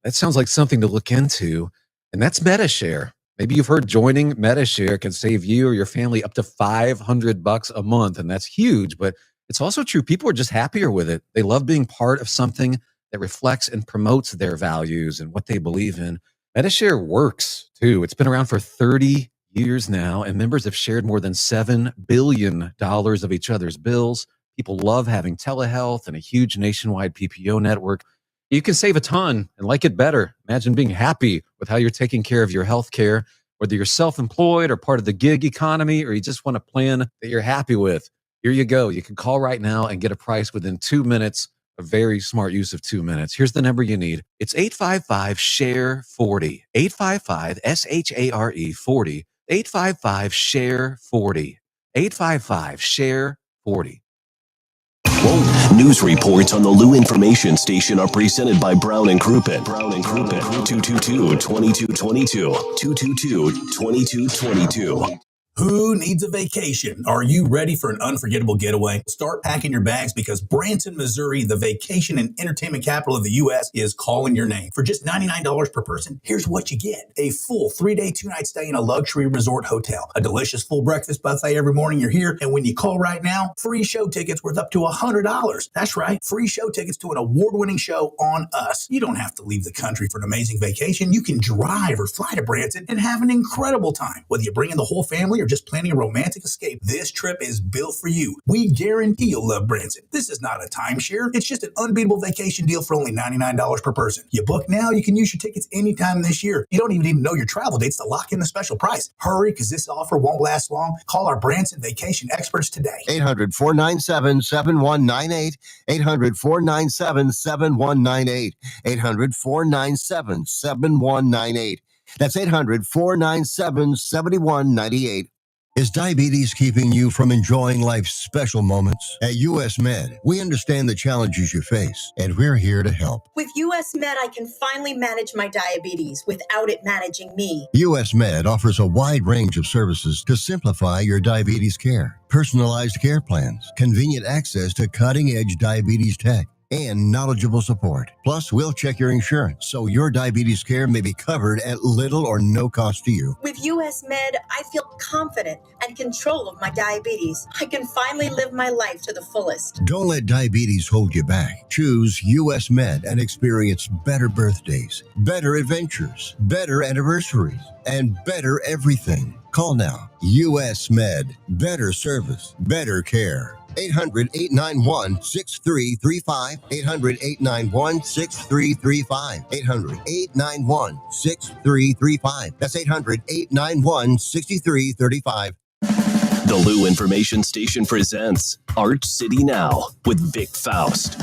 that sounds like something to look into, and that's MediShare. Maybe you've heard joining MediShare can save you or your family up to $500 a month, and that's huge, but it's also true. People are just happier with it. They love being part of something that reflects and promotes their values and what they believe in. MediShare works too. It's been around for 30 years now, and members have shared more than $7 billion of each other's bills. People love having telehealth and a huge nationwide PPO network. You can save a ton and like it better. Imagine being happy with how you're taking care of your health care, whether you're self-employed or part of the gig economy, or you just want a plan that you're happy with. Here you go. You can call right now and get a price within 2 minutes. A very smart use of 2 minutes. Here's the number you need. It's 855-SHARE-40. 855-SHARE-40. 855-SHARE-40. 855-SHARE-40. News reports on the Lou Information Station are presented by Brown and Crouppen. Brown and Crouppen. 222-2222. 222-2222. Who needs a vacation? Are you ready for an unforgettable getaway? Start packing your bags because Branson, Missouri, the vacation and entertainment capital of the U.S., is calling your name. For just $99 per person, here's what you get. A full 3-day, 2-night stay in a luxury resort hotel, a delicious full breakfast buffet every morning you're here, and when you call right now, free show tickets worth up to $100. That's right, free show tickets to an award-winning show on us. You don't have to leave the country for an amazing vacation. You can drive or fly to Branson and have an incredible time. Whether you bring in the whole family or just planning a romantic escape, this trip is built for you. We guarantee you'll love Branson. This is not a timeshare. It's just an unbeatable vacation deal for only $99 per person. You book now, you can use your tickets anytime this year. You don't even need to know your travel dates to lock in the special price. Hurry, because this offer won't last long. Call our Branson vacation experts today. 800-497-7198. 800-497-7198. 800-497-7198. That's 800-497-7198. Is diabetes keeping you from enjoying life's special moments? At US Med, we understand the challenges you face, and we're here to help. With US Med, I can finally manage my diabetes without it managing me. US Med offers a wide range of services to simplify your diabetes care. Personalized care plans, convenient access to cutting-edge diabetes tech, and knowledgeable support. Plus, we'll check your insurance so your diabetes care may be covered at little or no cost to you. With US Med, I feel confident and control of my diabetes. I can finally live my life to the fullest. Don't let diabetes hold you back. Choose US Med and experience better birthdays, better adventures, better anniversaries, and better everything. Call now. US Med. Better service, better care. 800-891-6335. 800-891-6335. 800-891-6335. That's 800-891-6335. The Lou Information Station presents Arch City Now with Vic Faust.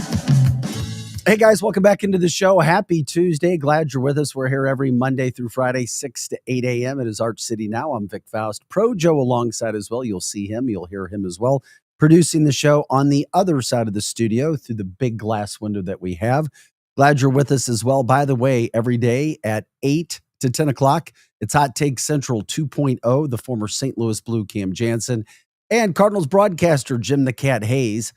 Hey guys, welcome back into the show. Happy Tuesday. Glad you're with us. We're here every Monday through Friday, 6 to 8 a.m. It is Arch City Now. I'm Vic Faust. Pro Joe alongside as well. You'll see him. You'll hear him as well. Producing the show on the other side of the studio through the big glass window that we have. Glad you're with us as well. By the way, every day at 8 to 10 o'clock, it's Hot Take Central 2.0, the former St. Louis Blue Cam Jansen and Cardinals broadcaster Jim the Cat Hayes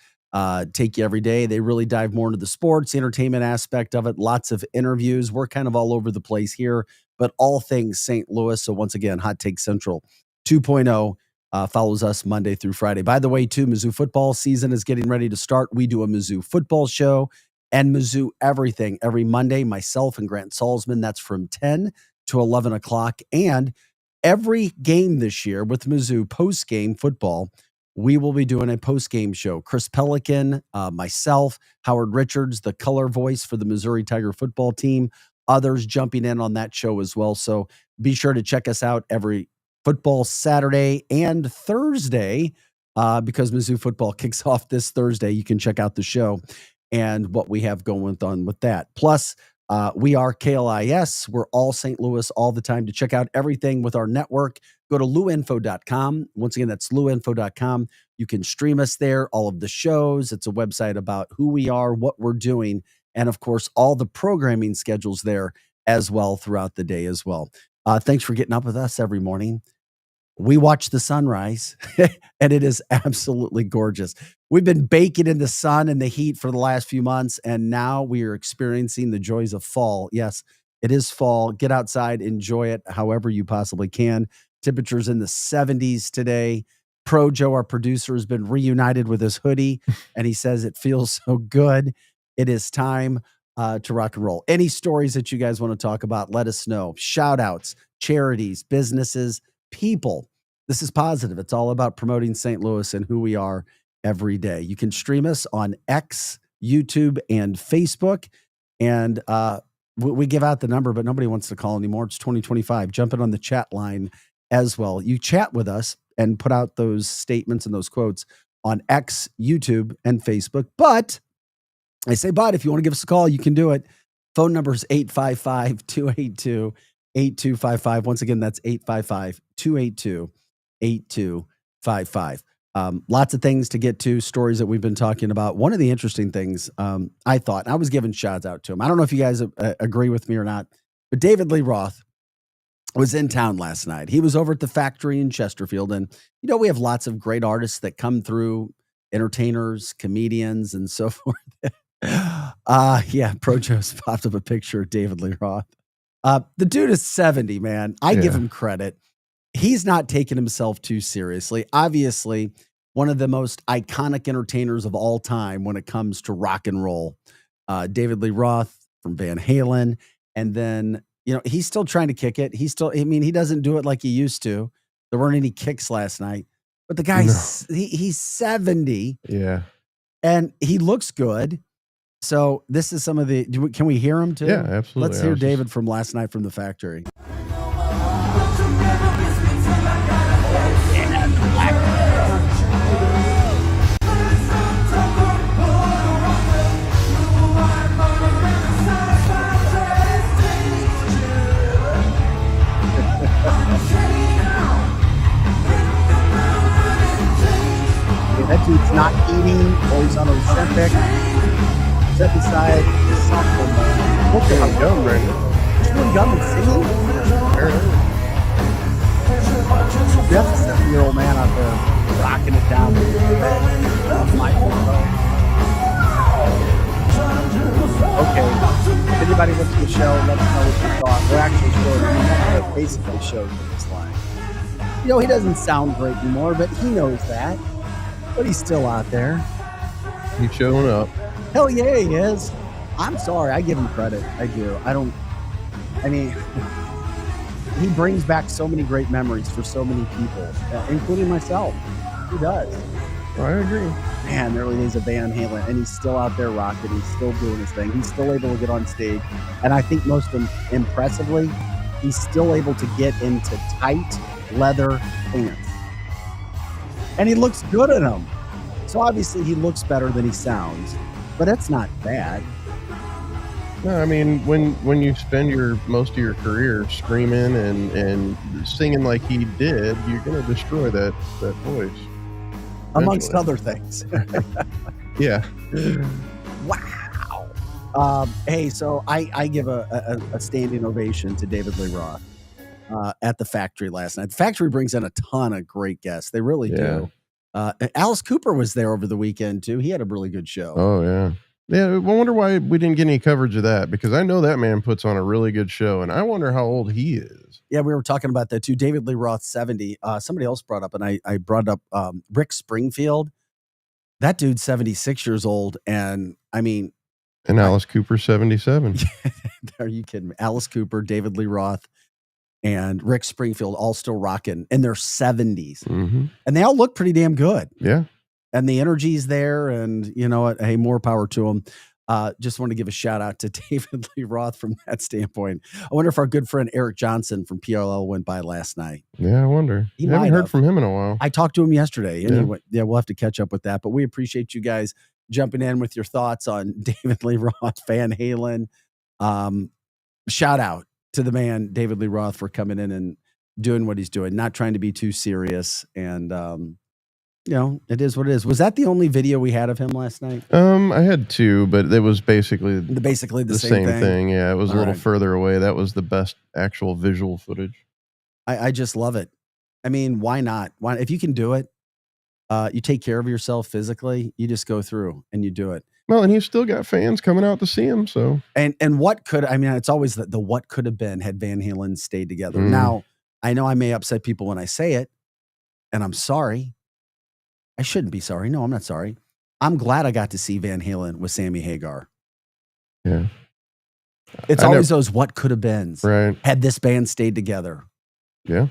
take you every day. They really dive more into the sports, the entertainment aspect of it, lots of interviews. We're kind of all over the place here, but all things St. Louis. So once again, Hot Take Central 2.0. Follows us Monday through Friday. By the way, too, Mizzou football season is getting ready to start. We do a Mizzou football show and Mizzou everything every Monday, myself and Grant Salzman. That's from 10 to 11 o'clock. And every game this year with Mizzou post-game football, we will be doing a post-game show. Chris Pelican, myself, Howard Richards, the color voice for the Missouri Tiger football team, others jumping in on that show as well. So be sure to check us out every football Saturday and Thursday, because Mizzou football kicks off this Thursday. You can check out the show and what we have going on with that. Plus, we are KLIS. We're all St. Louis all the time. To check out everything with our network, go to luinfo.com. Once again, that's luinfo.com. You can stream us there, all of the shows. It's a website about who we are, what we're doing, and of course, all the programming schedules there as well throughout the day as well. Thanks for getting up with us every morning. We watch the sunrise, and it is absolutely gorgeous. We've been baking in the sun and the heat for the last few months, and now we are experiencing the joys of fall. Yes, it is fall. Get outside, enjoy it however you possibly can. Temperatures in the 70s today. Pro Joe, our producer, has been reunited with his hoodie, and he says it feels so good. It is time to rock and roll. Any stories that you guys want to talk about, let us know. Shout outs, charities, businesses, people. This is positive. It's all about promoting St. Louis and who we are every day. You can stream us on X, YouTube, and Facebook. And we give out the number, but nobody wants to call anymore. It's 2025. Jump in on the chat line as well. You chat with us and put out those statements and those quotes on X, YouTube, and Facebook. But I say, if you want to give us a call, you can do it. Phone number is 855-282-8255. Once again, that's 855-282-8255. Lots of things to get to, stories that we've been talking about. One of the interesting things I thought, and I was giving shots out to him. I don't know if you guys agree with me or not, but David Lee Roth was in town last night. He was over at the Factory in Chesterfield. And, you know, we have lots of great artists that come through, entertainers, comedians, and so forth. Pro Joe's popped up a picture of David Lee Roth. The dude is 70, man. I give him credit. He's not taking himself too seriously. Obviously, one of the most iconic entertainers of all time when it comes to rock and roll. David Lee Roth from Van Halen. And then, you know, he's still trying to kick it. He doesn't do it like he used to. There weren't any kicks last night. But the guy's, he's 70. Yeah. And he looks good. So this is some of the, can we hear him too? Yeah, absolutely. Let's hear David from last night from the Factory. not eating or he's on Ozempic. Step aside, something. Look at how young right now. He's doing gum and singing. That's a 7-year-old man out there rocking it down. Okay, if anybody wants to the show, let us know what you thought. We're actually showing basically showed him this line. You know, he doesn't sound great anymore, but he knows that. But he's still out there. He's showing up. Hell yeah, he is. I'm sorry. I give him credit. I do. I mean, he brings back so many great memories for so many people, including myself. He does. I agree. Man, the early days of Van Halen, and he's still out there rocking. He's still doing his thing. He's still able to get on stage. And I think most impressively, he's still able to get into tight leather pants. And he looks good in them. So obviously he looks better than he sounds, but that's not bad. No, I mean, when you spend most of your career screaming and singing like he did, you're going to destroy that voice. Amongst other things. Yeah. Wow. Hey, so I give a standing ovation to David Lee Roth at the Factory last night. The Factory brings in a ton of great guests. They really do. Alice Cooper was there over the weekend, too. He had a really good show. Oh, yeah. Yeah, I wonder why we didn't get any coverage of that, because I know that man puts on a really good show, and I wonder how old he is. Yeah, we were talking about that, too. David Lee Roth, 70. Somebody else brought up, and I brought up Rick Springfield. That dude's 76 years old, and I mean... And Alice Cooper, 77. Are you kidding me? Alice Cooper, David Lee Roth, and Rick Springfield all still rocking in their 70s. Mm-hmm. And they all look pretty damn good. Yeah. And the energy's there, and you know what? Hey, more power to them. Just want to give a shout out to David Lee Roth from that standpoint. I wonder if our good friend Eric Johnson from PLL went by last night. Yeah, I wonder. I haven't heard from him in a while. I talked to him yesterday. Anyway, yeah, we'll have to catch up with that. But we appreciate you guys jumping in with your thoughts on David Lee Roth, Van Halen. Shout out to the man, David Lee Roth, for coming in and doing what he's doing, not trying to be too serious. And, you know, it is what it is. Was that the only video we had of him last night? I had two, but it was basically the same thing. Yeah, it was a little further away. That was the best actual visual footage. I just love it. I mean, why not? Why, if you can do it, you take care of yourself physically, you just go through and you do it. Well, and he's still got fans coming out to see him. So, and what could, I mean, it's always the what could have been had Van Halen stayed together. Now, I know I may upset people when I say it, and I'm sorry. I shouldn't be sorry. No, I'm not sorry. I'm glad I got to see Van Halen with Sammy Hagar. Yeah. It's always those what could have been. Right. Had this band stayed together. Yeah.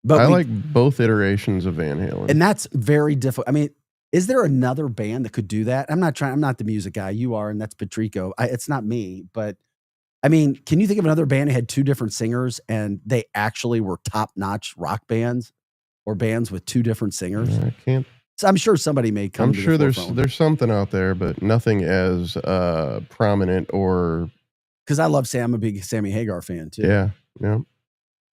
But I like both iterations of Van Halen. And that's very difficult. I mean, is there another band that could do that? I'm not the music guy. You are, and that's Patrico. It's not me, but I mean, can you think of another band that had two different singers and they actually were top-notch rock bands or bands with two different singers? I can't. So I'm sure somebody may come. I'm sure there's something out there, but nothing as prominent or. Because I'm a big Sammy Hagar fan too. Yeah, yeah,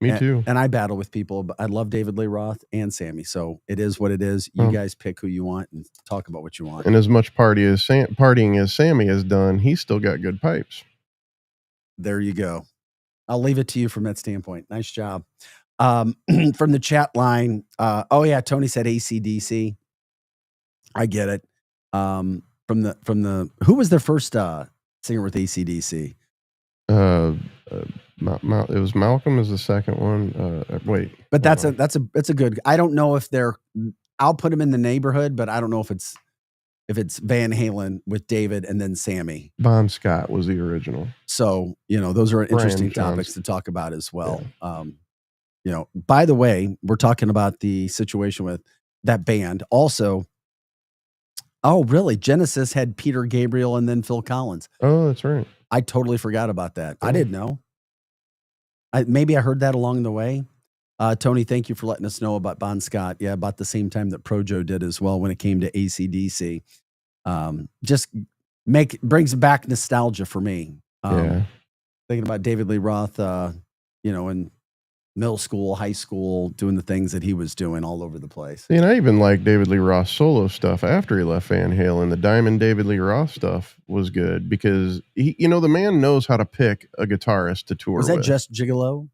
me too. And I battle with people, but I love David Lee Roth and Sammy, so it is what it is. You guys pick who you want and talk about what you want. And as much partying as Sammy has done, he's still got good pipes. There you go. I'll leave it to you from that standpoint. Nice job. From the chat line, oh yeah, Tony said AC/DC. I get it. From the who was their first singer with AC/DC? It was Malcolm is the second one. Wait, but that's a good. I don't know if they're. I'll put them in the neighborhood, but I don't know if it's Van Halen with David and then Sammy. Bon Scott was the original. So those are interesting topics to talk about as well. Yeah. By the way, we're talking about the situation with that band. Also, oh, really? Genesis had Peter Gabriel and then Phil Collins. Oh, that's right. I totally forgot about that. I didn't know. Maybe I heard that along the way. Tony, thank you for letting us know about Bon Scott. Yeah, about the same time that Projo did as well when it came to AC/DC. Just brings back nostalgia for me. Thinking about David Lee Roth, and middle school, high school, doing the things that he was doing all over the place. And I even like David Lee Roth solo stuff after he left Van Halen. The Diamond David Lee Roth stuff was good because the man knows how to pick a guitarist to tour Was that with. Just Gigolo?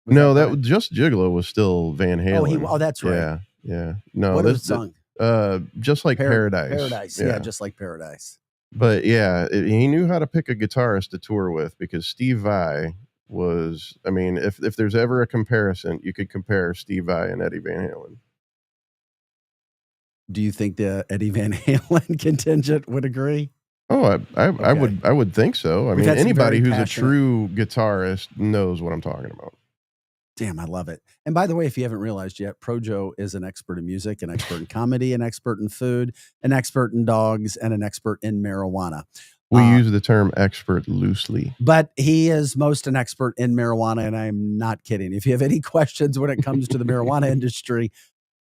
No, that was Just Gigolo was still Van Halen. Oh, that's right. Yeah. No, What was the song? Just like Paradise. Paradise. Yeah, just like Paradise. But yeah, he knew how to pick a guitarist to tour with because Steve Vai was, I mean, if there's ever a comparison, you could compare Steve Vai and Eddie Van Halen. Do you think the Eddie Van Halen contingent would agree? Oh, I would think so. I We've mean, had some anybody very who's passionate- a true guitarist knows what I'm talking about. Damn, I love it. And by the way, if you haven't realized yet, Projo is an expert in music, an expert in comedy, an expert in food, an expert in dogs, and an expert in marijuana. We use the term expert loosely. But he is most an expert in marijuana, and I'm not kidding. If you have any questions when it comes to the marijuana industry,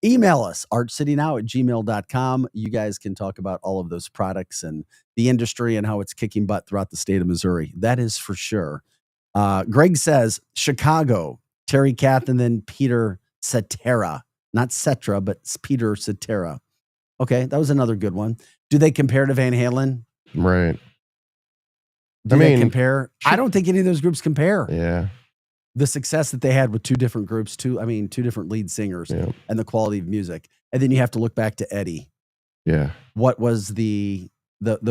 email us, artcitynow@gmail.com. You guys can talk about all of those products and the industry and how it's kicking butt throughout the state of Missouri. That is for sure. Greg says, Chicago, Terry Kath, and then Peter Cetera. Not Cetra, but Peter Cetera. Okay, that was another good one. Do they compare to Van Halen? Right. Do they compare? I don't think any of those groups compare. Yeah. The success that they had with two different groups, two different lead singers, and the quality of music. And then you have to look back to Eddie. Yeah. What was the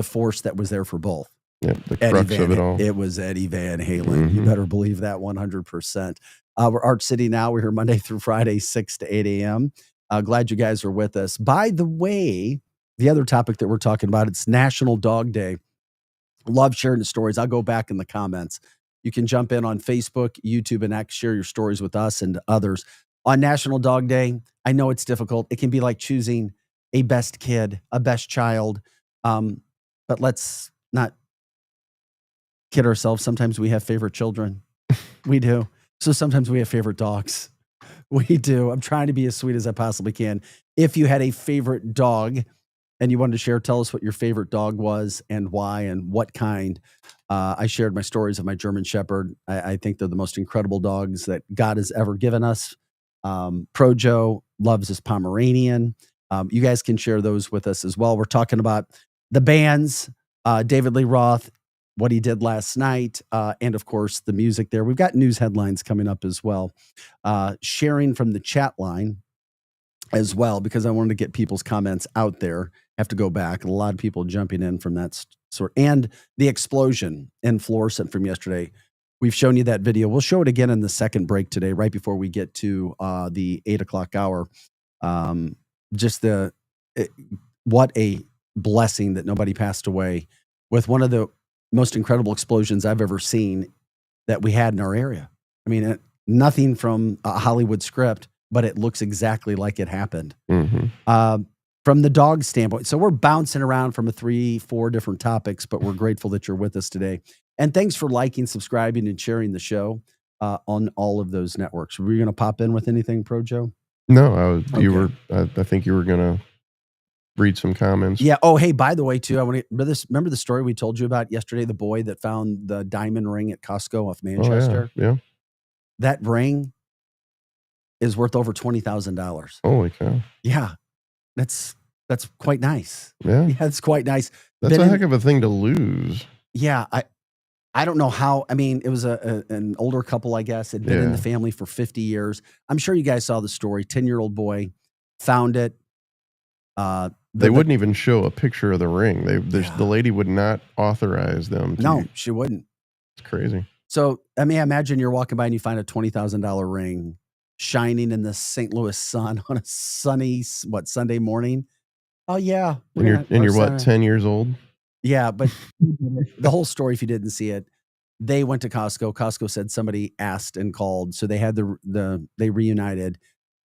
force that was there for both? Yeah, the crux of it all. It was Eddie Van Halen. You better believe that 100%. We're Art City Now. We're here Monday through Friday, 6 to 8 a.m. Glad you guys are with us. By the way, the other topic that we're talking about, it's National Dog Day. Love sharing the stories. I'll go back in the comments. You can jump in on Facebook, YouTube, and X, share your stories with us and others. On National Dog Day, I know it's difficult. It can be like choosing a best kid, a best child. But let's not kid ourselves. Sometimes we have favorite children. We do. So sometimes we have favorite dogs. We do. I'm trying to be as sweet as I possibly can. If you had a favorite dog and you wanted to share, tell us what your favorite dog was and why and what kind. I shared my stories of my German Shepherd. I think they're the most incredible dogs that God has ever given us. Projo loves his Pomeranian. You guys can share those with us as well. We're talking about the bands, David Lee Roth, what he did last night, and of course the music there. We've got news headlines coming up as well. Sharing from the chat line as well, because I wanted to get people's comments out there. Have to go back. A lot of people jumping in from that sort. And the explosion in Florissant from yesterday. We've shown you that video. We'll show it again in the second break today, right before we get to the 8 o'clock hour. What a blessing that nobody passed away with one of the most incredible explosions I've ever seen that we had in our area. I mean, nothing from a Hollywood script, but it looks exactly like it happened. From the dog standpoint. So we're bouncing around from 3-4 different topics, but we're grateful that you're with us today. And thanks for liking, subscribing, and sharing the show on all of those networks. Were you going to pop in with anything, Projo? No, I think you were going to read some comments. Yeah. Oh, hey, by the way, too, I want to remember the story we told you about yesterday, the boy that found the diamond ring at Costco off Manchester. Oh, yeah. That ring is worth over $20,000. Holy cow. Yeah. That's quite nice. Yeah. It's quite nice. That's a heck of a thing to lose. Yeah. I don't know how. I mean, it was an older couple, I guess, had been in the family for 50 years. I'm sure you guys saw the story. 10-year-old boy found it. They wouldn't even show a picture of the ring. The lady would not authorize them to. No, she wouldn't. It's crazy. So, I mean, imagine you're walking by and you find a $20,000 ring shining in the St. Louis sun on a sunny, Sunday morning. Oh, yeah. And you're what, 10 years old? Yeah, but the whole story, if you didn't see it, they went to Costco. Costco said somebody asked and called. So they had they reunited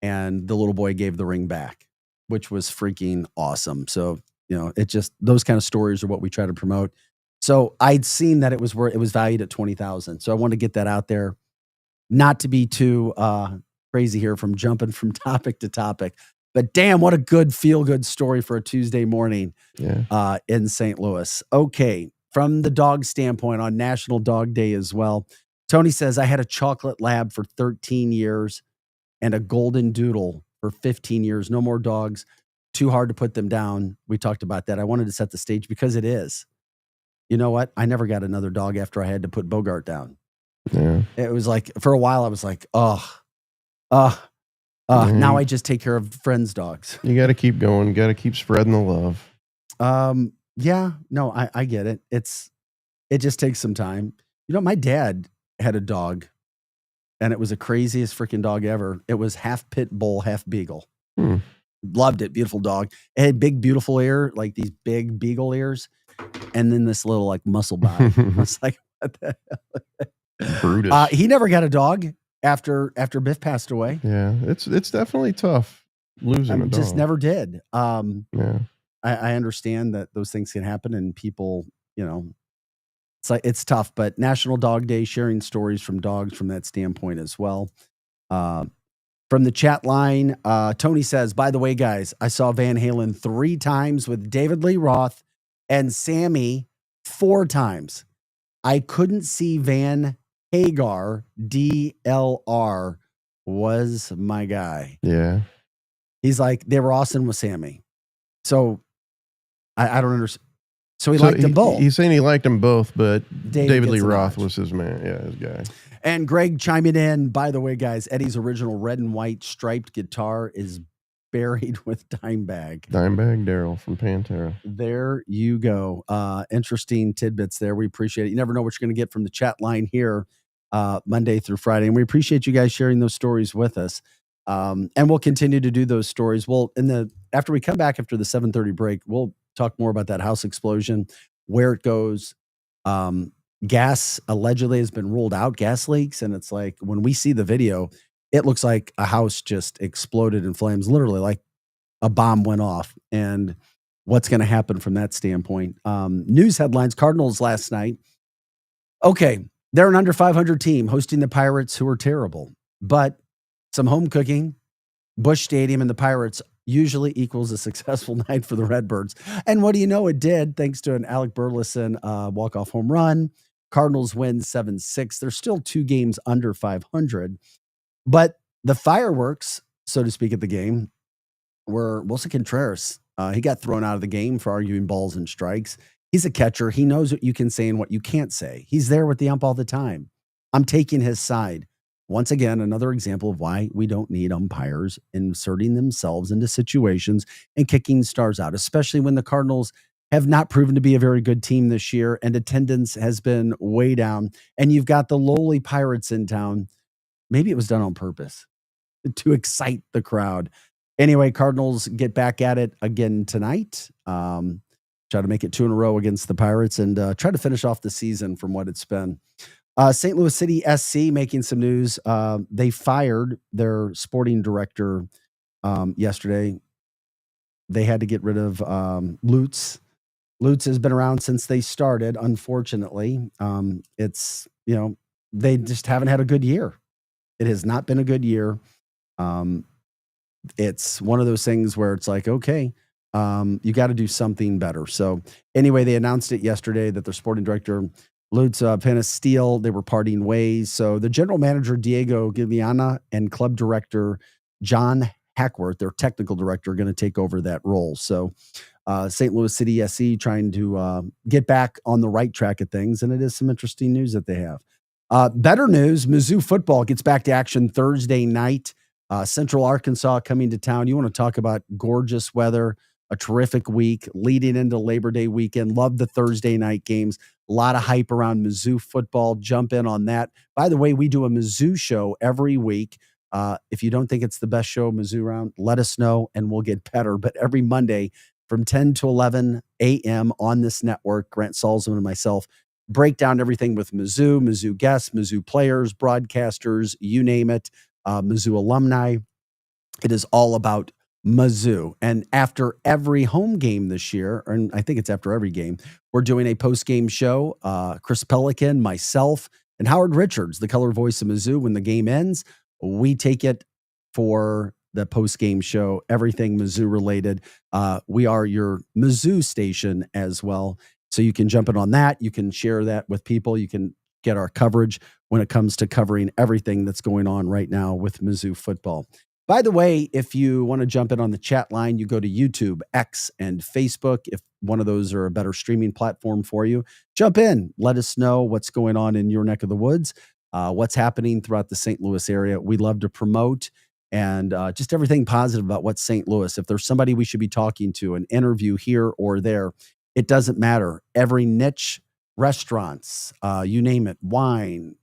and the little boy gave the ring back, which was freaking awesome. So, it just, those kind of stories are what we try to promote. So I'd seen that it was valued at $20,000. So I want to get that out there, not to be too crazy here from jumping from topic to topic, but damn, what a good feel-good story for a Tuesday morning in St. Louis. Okay, from the dog standpoint on National Dog Day as well, Tony says, I had a chocolate lab for 13 years and a golden doodle for 15 years. No more dogs. Too hard to put them down. We talked about that. I wanted to set the stage because it is. You know what? I never got another dog after I had to put Bogart down. Yeah. It was like, for a while, I was like, now I just take care of friends' dogs. You got to keep going. Got to keep spreading the love. Yeah, no, I get it. It just takes some time. You know, my dad had a dog, and it was the craziest freaking dog ever. It was half pit bull, half beagle. Loved it. Beautiful dog. It had big, beautiful ear, like these big beagle ears, and then this little like muscle body. I was like, what the hell? Brutus. He never got a dog after Biff passed away. Yeah, it's definitely tough losing a dog. Just never did. Yeah. I understand that those things can happen, and people, it's like it's tough. But National Dog Day, sharing stories from dogs from that standpoint as well. From the chat line, Tony says, by the way, guys, I saw Van Halen 3 times with David Lee Roth and Sammy 4 times. I couldn't see Van Hagar. DLR was my guy. Yeah. He's like, they were awesome with Sammy. So I don't understand. So he liked them both. He's saying he liked them both, but David Lee gets a Roth notch. was his man. Yeah, his guy. And Greg chiming in, by the way, guys, Eddie's original red and white striped guitar is buried with Dimebag. Dimebag Daryl from Pantera. There you go. Interesting tidbits there. We appreciate it. You never know what you're going to get from the chat line here Monday through Friday. And we appreciate you guys sharing those stories with us. And we'll continue to do those stories. Well, after we come back after the 7:30 break, we'll talk more about that house explosion, where it goes. Gas allegedly has been ruled out, gas leaks. And it's like, when we see the video, it looks like a house just exploded in flames, literally like a bomb went off. And what's going to happen from that standpoint? News headlines, Cardinals last night. Okay, they're an under 500 team hosting the Pirates, who are terrible. But some home cooking, Busch Stadium, and the Pirates usually equals a successful night for the Redbirds. And what do you know? It did, thanks to an Alec Burleson walk-off home run. Cardinals win 7-6. They're still 2 games under 500. But the fireworks, so to speak, at the game were Wilson Contreras. He got thrown out of the game for arguing balls and strikes. He's a catcher. He knows what you can say and what you can't say. He's there with the ump all the time. I'm taking his side. Once again, another example of why we don't need umpires inserting themselves into situations and kicking stars out, especially when the Cardinals have not proven to be a very good team this year and attendance has been way down. And you've got the lowly Pirates in town. Maybe it was done on purpose to excite the crowd. Anyway, Cardinals get back at it again tonight. Try to make it 2 in a row against the Pirates and try to finish off the season from what it's been. St. Louis City SC making some news. They fired their sporting director yesterday. They had to get rid of Lutz. Lutz has been around since they started. Unfortunately, it's, they just haven't had a good year. It has not been a good year. It's one of those things where it's like, okay, you got to do something better. So anyway, they announced it yesterday that their sporting director, Lutz Penasteel, they were parting ways. So the general manager, Diego Giuliana, and club director, John Hackworth, their technical director, are going to take over that role. So St. Louis City SC trying to get back on the right track of things. And it is some interesting news that they have. Better news, Mizzou football gets back to action Thursday night. Central Arkansas coming to town. You want to talk about gorgeous weather, a terrific week leading into Labor Day weekend. Love the Thursday night games. A lot of hype around Mizzou football. Jump in on that. By the way, we do a Mizzou show every week. If you don't think it's the best show Mizzou around, let us know and we'll get better. But every Monday from 10 to 11 a.m. on this network, Grant Salzman and myself break down everything with Mizzou, Mizzou guests, Mizzou players, broadcasters, you name it, Mizzou alumni. It is all about Mizzou. And after every home game this year, and I think it's after every game, we're doing a post-game show. Chris Pelican, myself, and Howard Richards, the color voice of Mizzou. When the game ends, we take it for the post-game show, everything Mizzou related. We are your Mizzou station as well. So you can jump in on that. You can share that with people. You can get our coverage when it comes to covering everything that's going on right now with Mizzou football. By the way, if you want to jump in on the chat line, you go to YouTube, X, and Facebook. If one of those are a better streaming platform for you, jump in. Let us know what's going on in your neck of the woods, what's happening throughout the St. Louis area. We love to promote and just everything positive about what's St. Louis. If there's somebody we should be talking to, an interview here or there, it doesn't matter. Every niche, restaurants, you name it, wine,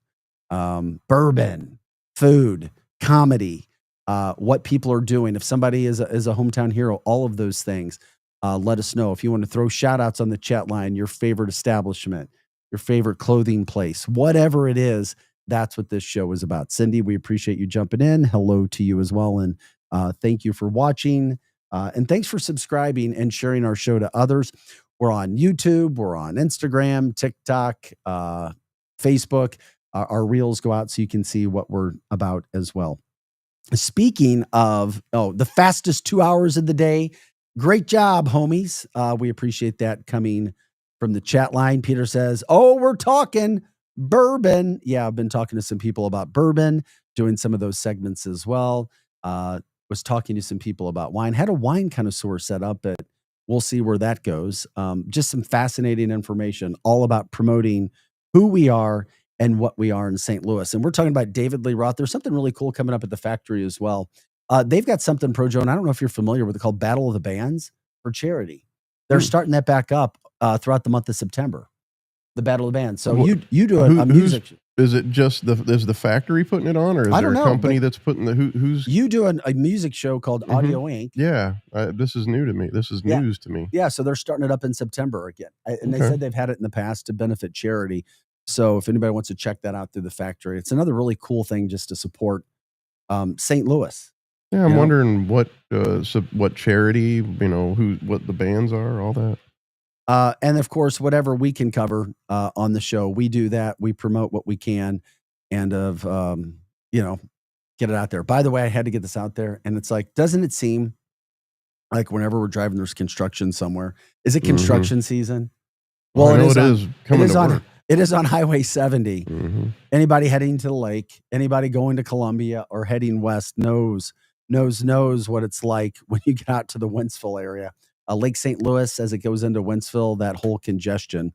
bourbon, food, comedy, what people are doing. If somebody is a hometown hero, all of those things, let us know. If you want to throw shout outs on the chat line, your favorite establishment, your favorite clothing place, whatever it is, that's what this show is about. Cindy, we appreciate you jumping in. Hello to you as well. And thank you for watching. And thanks for subscribing and sharing our show to others. We're on YouTube. We're on Instagram, TikTok, Facebook. Our reels go out so you can see what we're about as well. Speaking of, the fastest 2 hours of the day. Great job, homies. We appreciate that coming from the chat line. Peter says, we're talking bourbon. Yeah, I've been talking to some people about bourbon, doing some of those segments as well. Was talking to some people about wine. Had a wine connoisseur set up, but we'll see where that goes. Just some fascinating information all about promoting who we are and what we are in St. Louis. And we're talking about David Lee Roth. There's something really cool coming up at the factory as well. They've got something, Projo, and I don't know if you're familiar with it, called Battle of the Bands for charity. They're starting that back up throughout the month of September. The Battle of the Bands. So you do a music. Is it just is the factory putting it on, or is there a company that's putting who's? You do a music show called Audio Inc. Yeah, this is new to me. This is news to me. Yeah, so they're starting it up in September again, and they said they've had it in the past to benefit charity. So if anybody wants to check that out through the factory, it's another really cool thing just to support St. Louis. Yeah, I'm wondering what charity, what the bands are, all that. And of course, whatever we can cover on the show, we do that. We promote what we can, and get it out there. By the way, I had to get this out there, and it's like, doesn't it seem like whenever we're driving, there's construction somewhere? Is it construction season? Well, I know it is coming to work. It is on Highway 70. Anybody heading to the lake, anybody going to Columbia or heading west knows what it's like when you get out to the Wentzville area. Lake St. Louis, as it goes into Wentzville, that whole congestion.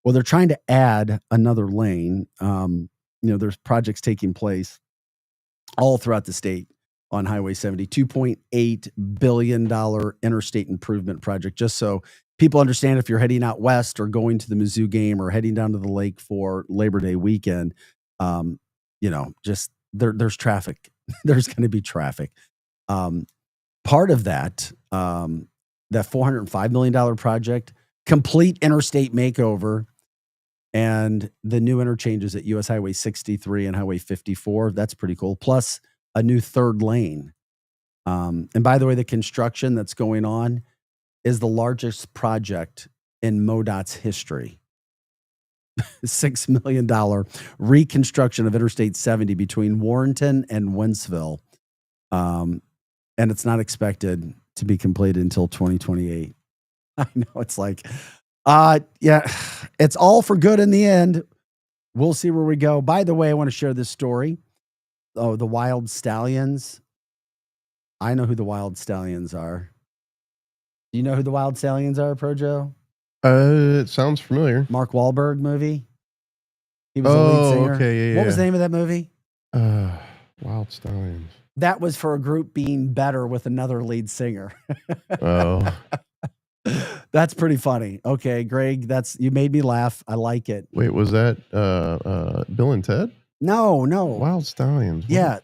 Well, they're trying to add another lane. There's projects taking place all throughout the state on Highway 70, $2.8 billion interstate improvement project. Just so people understand, if you're heading out west or going to the Mizzou game or heading down to the lake for Labor Day weekend, just there's traffic. There's going to be traffic. Part of that $405 million project, complete interstate makeover, and the new interchanges at US Highway 63 and Highway 54. That's pretty cool. Plus a new third lane. And by the way, the construction that's going on is the largest project in MoDOT's history. $6 million reconstruction of Interstate 70 between Warrenton and Wentzville. And it's not expected to be completed until 2028. I know, it's like, it's all for good in the end. We'll see where we go. By the way, I want to share this story. Oh, the Wild Stallions. I know who the Wild Stallions are. Do you know who the Wild Stallions are, Projo? It sounds familiar. Mark Wahlberg movie. He was the lead singer. Okay, yeah. What was the name of that movie? Wild Stallions. That was for a group being better with another lead singer. Oh. That's pretty funny. Okay, Greg, you made me laugh. I like it. Wait, was that Bill and Ted? No. Wild Stallions. Yeah.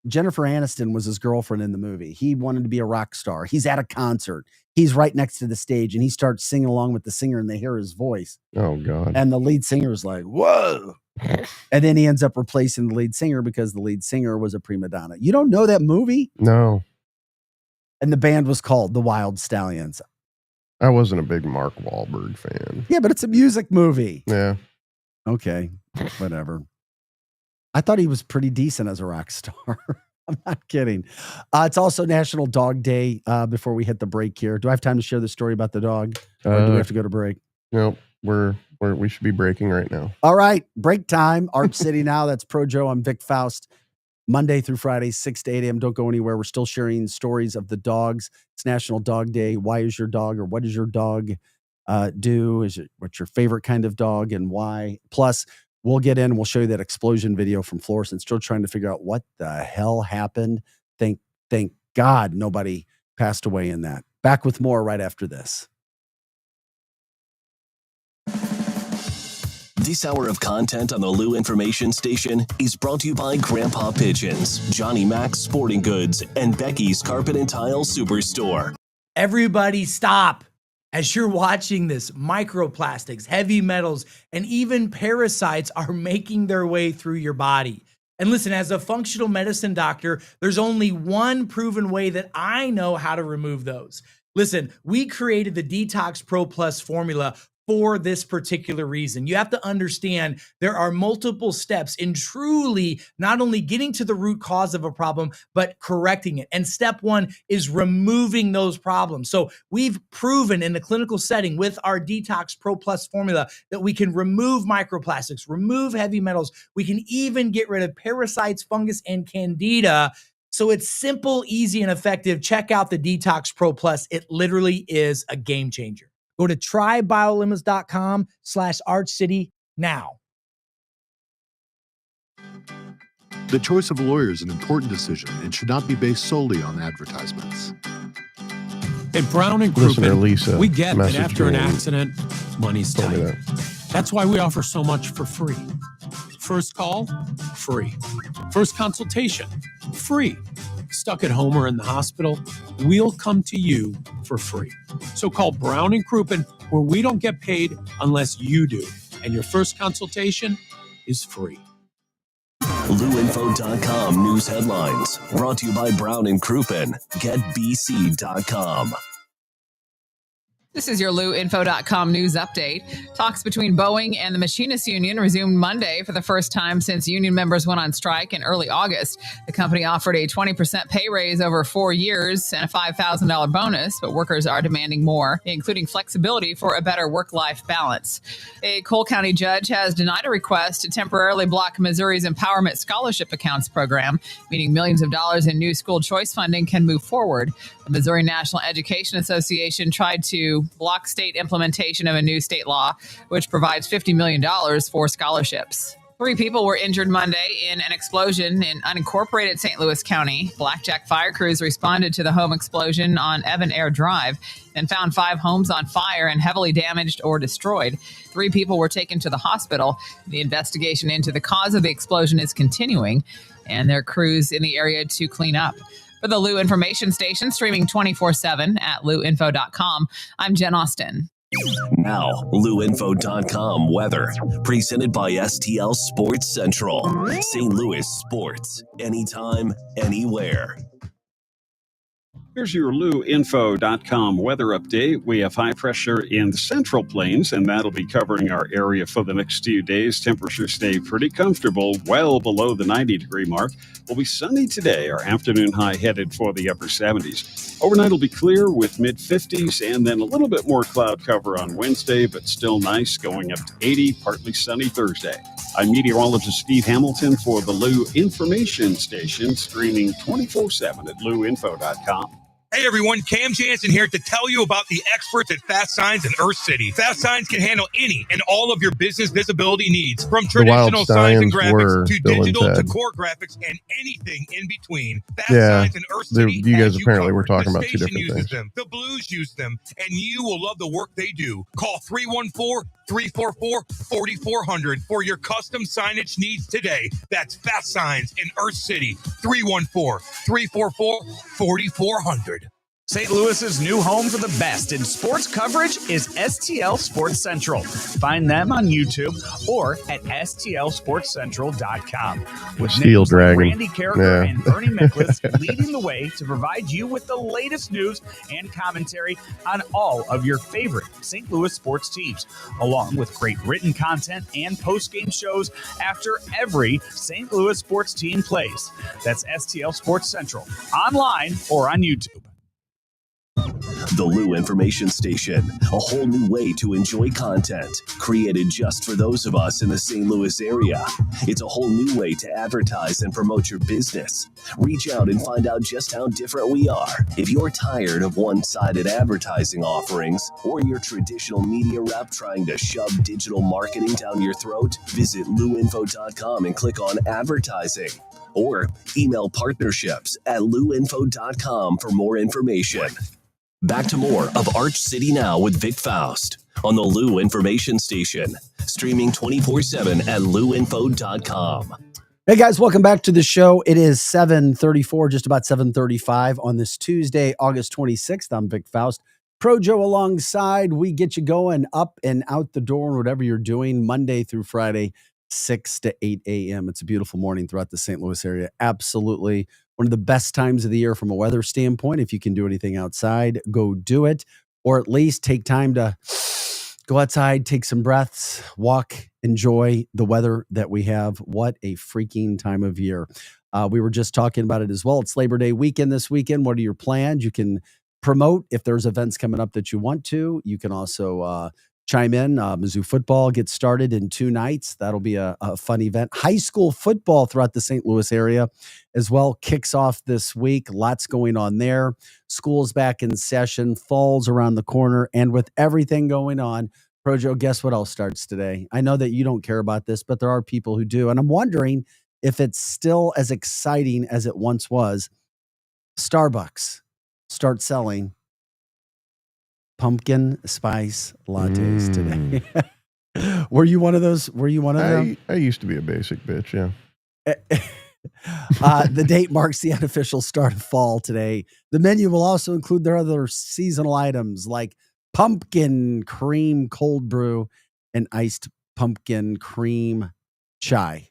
Jennifer Aniston was his girlfriend in the movie. He wanted to be a rock star. He's at a concert. He's right next to the stage, and he starts singing along with the singer, and they hear his voice. Oh, God. And the lead singer is like, whoa. And then he ends up replacing the lead singer because the lead singer was a prima donna. You don't know that movie? No. And the band was called the Wild Stallions. I wasn't a big Mark Wahlberg fan. Yeah, but it's a music movie. Yeah. Okay, whatever. I thought he was pretty decent as a rock star. I'm not kidding. It's also National Dog Day before we hit the break here. Do I have time to share the story about the dog? Or do we have to go to break? Nope. we should be breaking right now. All right, break time. Arch City now. That's Pro Joe. I'm Vic Faust. Monday through Friday, 6 to 8 a.m. Don't go anywhere. We're still sharing stories of the dogs. It's National Dog Day. Why is your dog, or what does your dog do? What's your favorite kind of dog and why? Plus, we'll get in. We'll show you that explosion video from Florissant. Still trying to figure out what the hell happened. Thank God nobody passed away in that. Back with more right after this. This hour of content on the Lou Information Station is brought to you by Grandpa Pigeons, Johnny Mac's Sporting Goods, and Becky's Carpet and Tile Superstore. Everybody stop. As you're watching this, microplastics, heavy metals, and even parasites are making their way through your body. And listen, as a functional medicine doctor, there's only one proven way that I know how to remove those. Listen, we created the Detox Pro Plus formula for this particular reason. You have to understand there are multiple steps in truly not only getting to the root cause of a problem, but correcting it. And step one is removing those problems. So we've proven in the clinical setting with our Detox Pro Plus formula that we can remove microplastics, remove heavy metals. We can even get rid of parasites, fungus, and candida. So it's simple, easy, and effective. Check out the Detox Pro Plus. It literally is a game changer. Go to trybiolimits.com/ArchCity now. The choice of a lawyer is an important decision and should not be based solely on advertisements. At Brown and Listener Crouppen, Lisa we get that messaged after an me and accident, money's told me tight. That's why we offer so much for free. First call, free. First consultation, free. Stuck at home or in the hospital, we'll come to you for free. So call Brown and Crouppen, where we don't get paid unless you do. And your first consultation is free. LouInfo.com news headlines brought to you by Brown and Crouppen. GetBC.com. This is your LouInfo.com news update. Talks between Boeing and the Machinists Union resumed Monday for the first time since union members went on strike in early August. The company offered a 20% pay raise over 4 years and a $5,000 bonus, but workers are demanding more, including flexibility for a better work-life balance. A Cole County judge has denied a request to temporarily block Missouri's Empowerment Scholarship Accounts program, meaning millions of dollars in new school choice funding can move forward. The Missouri National Education Association tried to block state implementation of a new state law, which provides $50 million for scholarships. 3 people were injured Monday in an explosion in unincorporated St. Louis County. Blackjack fire crews responded to the home explosion on Evan Air Drive and found 5 homes on fire and heavily damaged or destroyed. 3 people were taken to the hospital. The investigation into the cause of the explosion is continuing, and there are crews in the area to clean up. For the Lou Information Station, streaming 24/7 at LouInfo.com, I'm Jen Austin. Now, LouInfo.com weather. Presented by STL Sports Central. St. Louis sports. Anytime, anywhere. Here's your LouInfo.com weather update. We have high pressure in the Central Plains, and that'll be covering our area for the next few days. Temperatures stay pretty comfortable, well below the 90-degree mark. Will be sunny today. Our afternoon high headed for the upper 70s. Overnight will be clear with mid-50s, and then a little bit more cloud cover on Wednesday, but still nice, going up to 80, partly sunny Thursday. I'm meteorologist Steve Hamilton for the Lou Information Station, streaming 24/7 at LouInfo.com. Hey everyone, Cam Jansen here to tell you about the experts at Fast Signs in Earth City. Fast Signs can handle any and all of your business visibility needs, from traditional signs and graphics to digital to core graphics and anything in between. Fast Signs in Earth City. You guys apparently were talking about 2 different things. Them, the Blues use them, and you will love the work they do. Call 314-344-4400 for your custom signage needs today. That's Fast Signs in Earth City. 314-344-4400. St. Louis's new home for the best in sports coverage is STL Sports Central. Find them on YouTube or at STLSportsCentral.com. With Steel Dragon. Randy Carricker and Bernie Miklasz leading the way to provide you with the latest news and commentary on all of your favorite St. Louis sports teams, along with great written content and post-game shows after every St. Louis sports team plays. That's STL Sports Central, online or on YouTube. The Lou Information Station, a whole new way to enjoy content created just for those of us in the St. Louis area. It's a whole new way to advertise and promote your business. Reach out and find out just how different we are. If you're tired of one-sided advertising offerings or your traditional media rep trying to shove digital marketing down your throat, visit luinfo.com and click on advertising. Or email partnerships@luinfo.com for more information. Back to more of Arch City Now with Vic Faust on the Lou Information Station, streaming 24/7 at luinfo.com. Hey guys, welcome back to the show. It is 7:34, just about 7:35 on this Tuesday, August 26th. I'm Vic Faust. Projo alongside. We get you going up and out the door and whatever you're doing Monday through Friday, 6 to 8 a.m. It's a beautiful morning throughout the St. Louis area. Absolutely one of the best times of the year from a weather standpoint. If you can do anything outside, go do it, or at least take time to go outside, take some breaths, walk, enjoy the weather that we have. What a freaking time of year. We were just talking about it as well. It's Labor Day weekend this weekend. What are your plans? You can promote if there's events coming up that you want to. You can also chime in. Mizzou football gets started in 2 nights. That'll be a fun event. High school football throughout the St. Louis area as well kicks off this week. Lots going on there. School's back in session. Fall's around the corner. And with everything going on, Projo, guess what else starts today? I know that you don't care about this, but there are people who do. And I'm wondering if it's still as exciting as it once was. Starbucks starts selling pumpkin spice lattes today. Were you one of those? Were you one of them? I used to be a basic bitch, yeah. The date marks the unofficial start of fall today. The menu will also include their other seasonal items like pumpkin cream cold brew and iced pumpkin cream chai.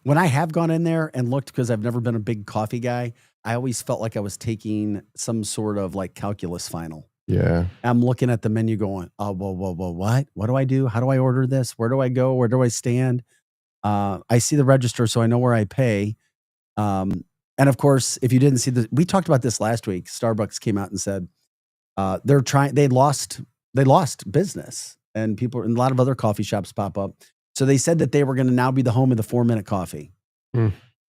When I have gone in there and looked, because I've never been a big coffee guy, I always felt like I was taking some sort of like calculus final. Yeah. I'm looking at the menu going, oh, whoa, what? What do I do? How do I order this? Where do I go? Where do I stand? I see the register, so I know where I pay. And of course, if you didn't see we talked about this last week. Starbucks came out and said they lost business, and a lot of other coffee shops pop up. So they said that they were going to now be the home of the 4-minute coffee.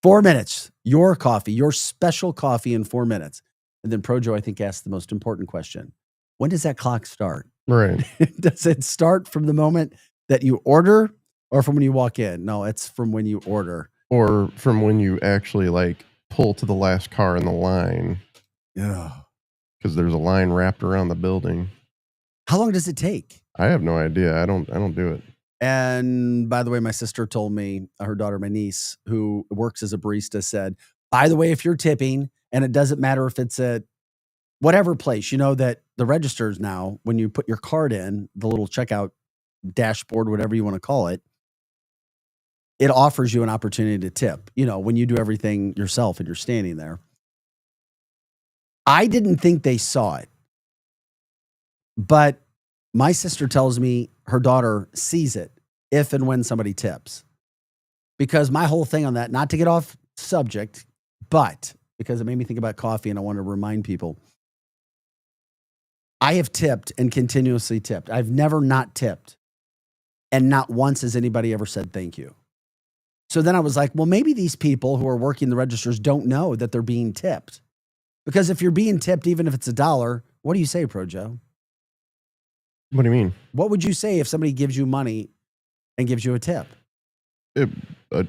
4 minutes, your coffee, your special coffee in 4 minutes. And then Projo, I think, asked the most important question. When does that clock start? Right. Does it start from the moment that you order or from when you walk in? No, it's from when you order. Or from when you actually like pull to the last car in the line. Yeah. Because there's a line wrapped around the building. How long does it take? I have no idea. I don't do it. And by the way, my sister told me, her daughter, my niece, who works as a barista, said, by the way, if you're tipping, and it doesn't matter if it's at whatever place, you know that the registers now, when you put your card in, the little checkout dashboard, whatever you want to call it, it offers you an opportunity to tip, you know, when you do everything yourself and you're standing there. I didn't think they saw it, but my sister tells me her daughter sees it if and when somebody tips. Because my whole thing on that, not to get off subject, but because it made me think about coffee and I want to remind people, I have tipped and continuously tipped. I've never not tipped. And not once has anybody ever said thank you. So then I was like, well, maybe these people who are working the registers don't know that they're being tipped. Because if you're being tipped, even if it's $1, what do you say, Projo? What do you mean? What would you say if somebody gives you money and gives you a tip?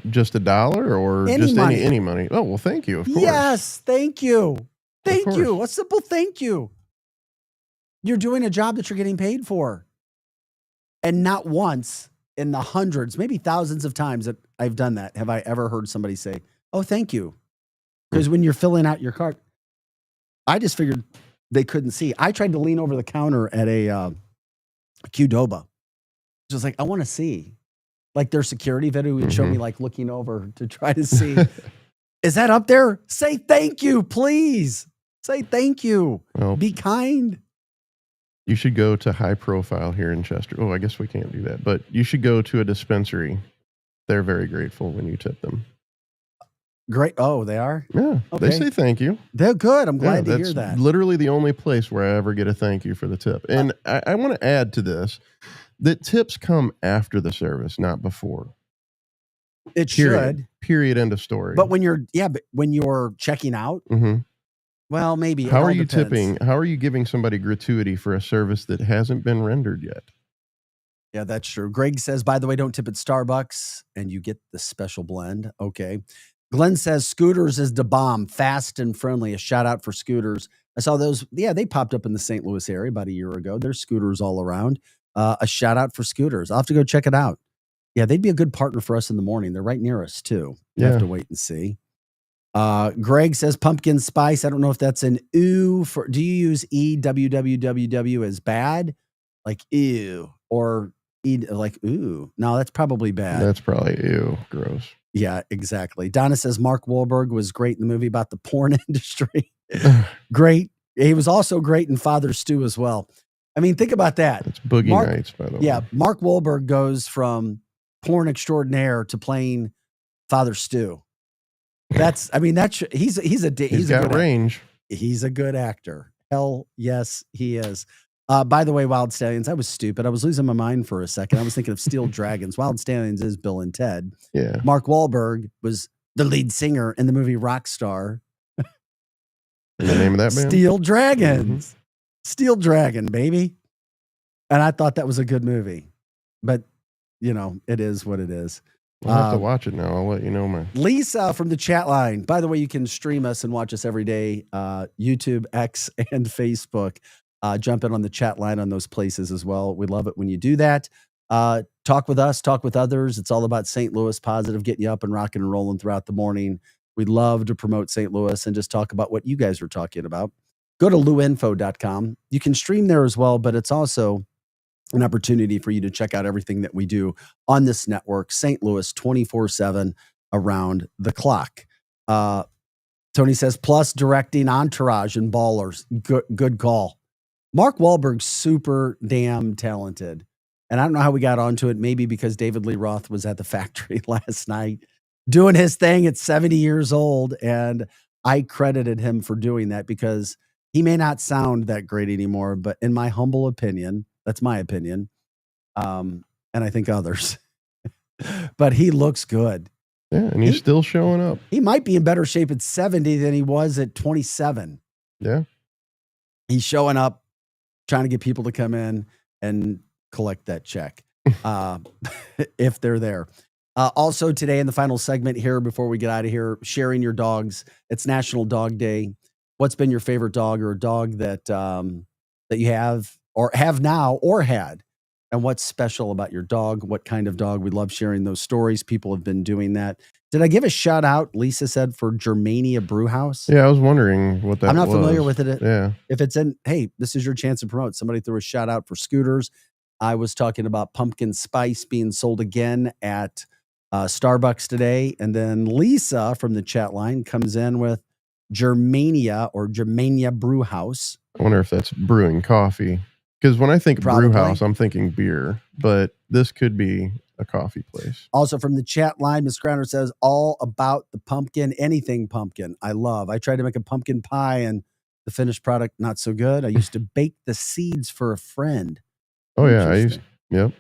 Just $1 or just any money? Oh, well, thank you, of course. Yes, thank you. Thank you. A simple thank you. You're doing a job that you're getting paid for. And not once in the hundreds, maybe thousands of times that I've done that, have I ever heard somebody say, oh, thank you. Because when you're filling out your card, I just figured they couldn't see. I tried to lean over the counter at a Qdoba. Just like, I want to see. Like their security video would show me like looking over to try to see. Is that up there? Say thank you, please. Say thank you. Well, be kind. You should go to High Profile here in Chester. Oh, I guess we can't do that. But you should go to a dispensary. They're very grateful when you tip them. Great. Oh, they are? Yeah. Okay. They say thank you. They're good. I'm glad to hear That's that. literally the only place where I ever get a thank you for the tip. And I want to add to this that tips come after the service, not before. It Period. should. Period. End of story. But when you're checking out, well, maybe. How are you tipping? How are you giving somebody gratuity for a service that hasn't been rendered yet? Yeah, that's true. Greg says, by the way, don't tip at Starbucks and you get the special blend. Okay. Glenn says, Scooters is the bomb, fast and friendly. A shout out for Scooters. I saw those. Yeah, they popped up in the St. Louis area about a year ago. There's Scooters all around. A shout out for Scooters. I'll have to go check it out. Yeah, they'd be a good partner for us in the morning. They're right near us too. You have to wait and see. Greg says pumpkin spice. I don't know if that's an ooh for. Do you use EWWWW as bad, like ew, or like ooh? No, that's probably bad. That's probably ew, gross. Yeah, exactly. Donna says Mark Wahlberg was great in the movie about the porn industry. Great. He was also great in Father Stew as well. I mean, think about that. It's Boogie Nights, by the way. Yeah, Mark Wahlberg goes from porn extraordinaire to playing Father Stew. He's a got range. He's a good actor. Hell yes, he is. By the way, Wild Stallions, I was stupid. I was losing my mind for a second. I was thinking of Steel Dragons. Wild Stallions is Bill and Ted. Yeah. Mark Wahlberg was the lead singer in the movie Rockstar. And the name of that band? Steel Dragons. Steel Dragon, baby. And I thought that was a good movie. But, it is what it is. I'll have to watch it now. I'll let you know, man. Lisa from the chat line. By the way, you can stream us and watch us every day. YouTube, X, and Facebook. Jump in on the chat line on those places as well. We love it when you do that. Talk with us, talk with others. It's all about St. Louis positive, getting you up and rocking and rolling throughout the morning. We'd love to promote St. Louis and just talk about what you guys are talking about. Go to luinfo.com. You can stream there as well, but it's also an opportunity for you to check out everything that we do on this network, St. Louis 24/7 around the clock. Tony says, plus directing Entourage and Ballers. Good call. Mark Wahlberg's super damn talented. And I don't know how we got onto it. Maybe because David Lee Roth was at the factory last night doing his thing at 70 years old. And I credited him for doing that because he may not sound that great anymore. But in my humble opinion, that's my opinion. And I think others. But he looks good. Yeah, and he's still showing up. He might be in better shape at 70 than he was at 27. Yeah. He's showing up, trying to get people to come in and collect that check if they're there. Also today in the final segment here, before we get out of here, sharing your dogs. It's National Dog Day. What's been your favorite dog or a dog that you have or have now or had? And what's special about your dog? What kind of dog? We love sharing those stories. People have been doing that. Did I give a shout out, Lisa said, for Germania Brewhouse? Yeah, I was wondering what that was. I'm not familiar with it. Yeah. If it's in, hey, this is your chance to promote. Somebody threw a shout out for Scooters. I was talking about pumpkin spice being sold again at Starbucks today. And then Lisa from the chat line comes in with Germania or Germania Brewhouse. I wonder if that's brewing coffee. Because when I think Probably. brew house, I'm thinking beer, but this could be a coffee place. Also from the chat line, Ms. Grounder says, all about the pumpkin, anything pumpkin. I tried to make a pumpkin pie and the finished product, not so good. I used to bake the seeds for a friend. Oh yeah. Yep.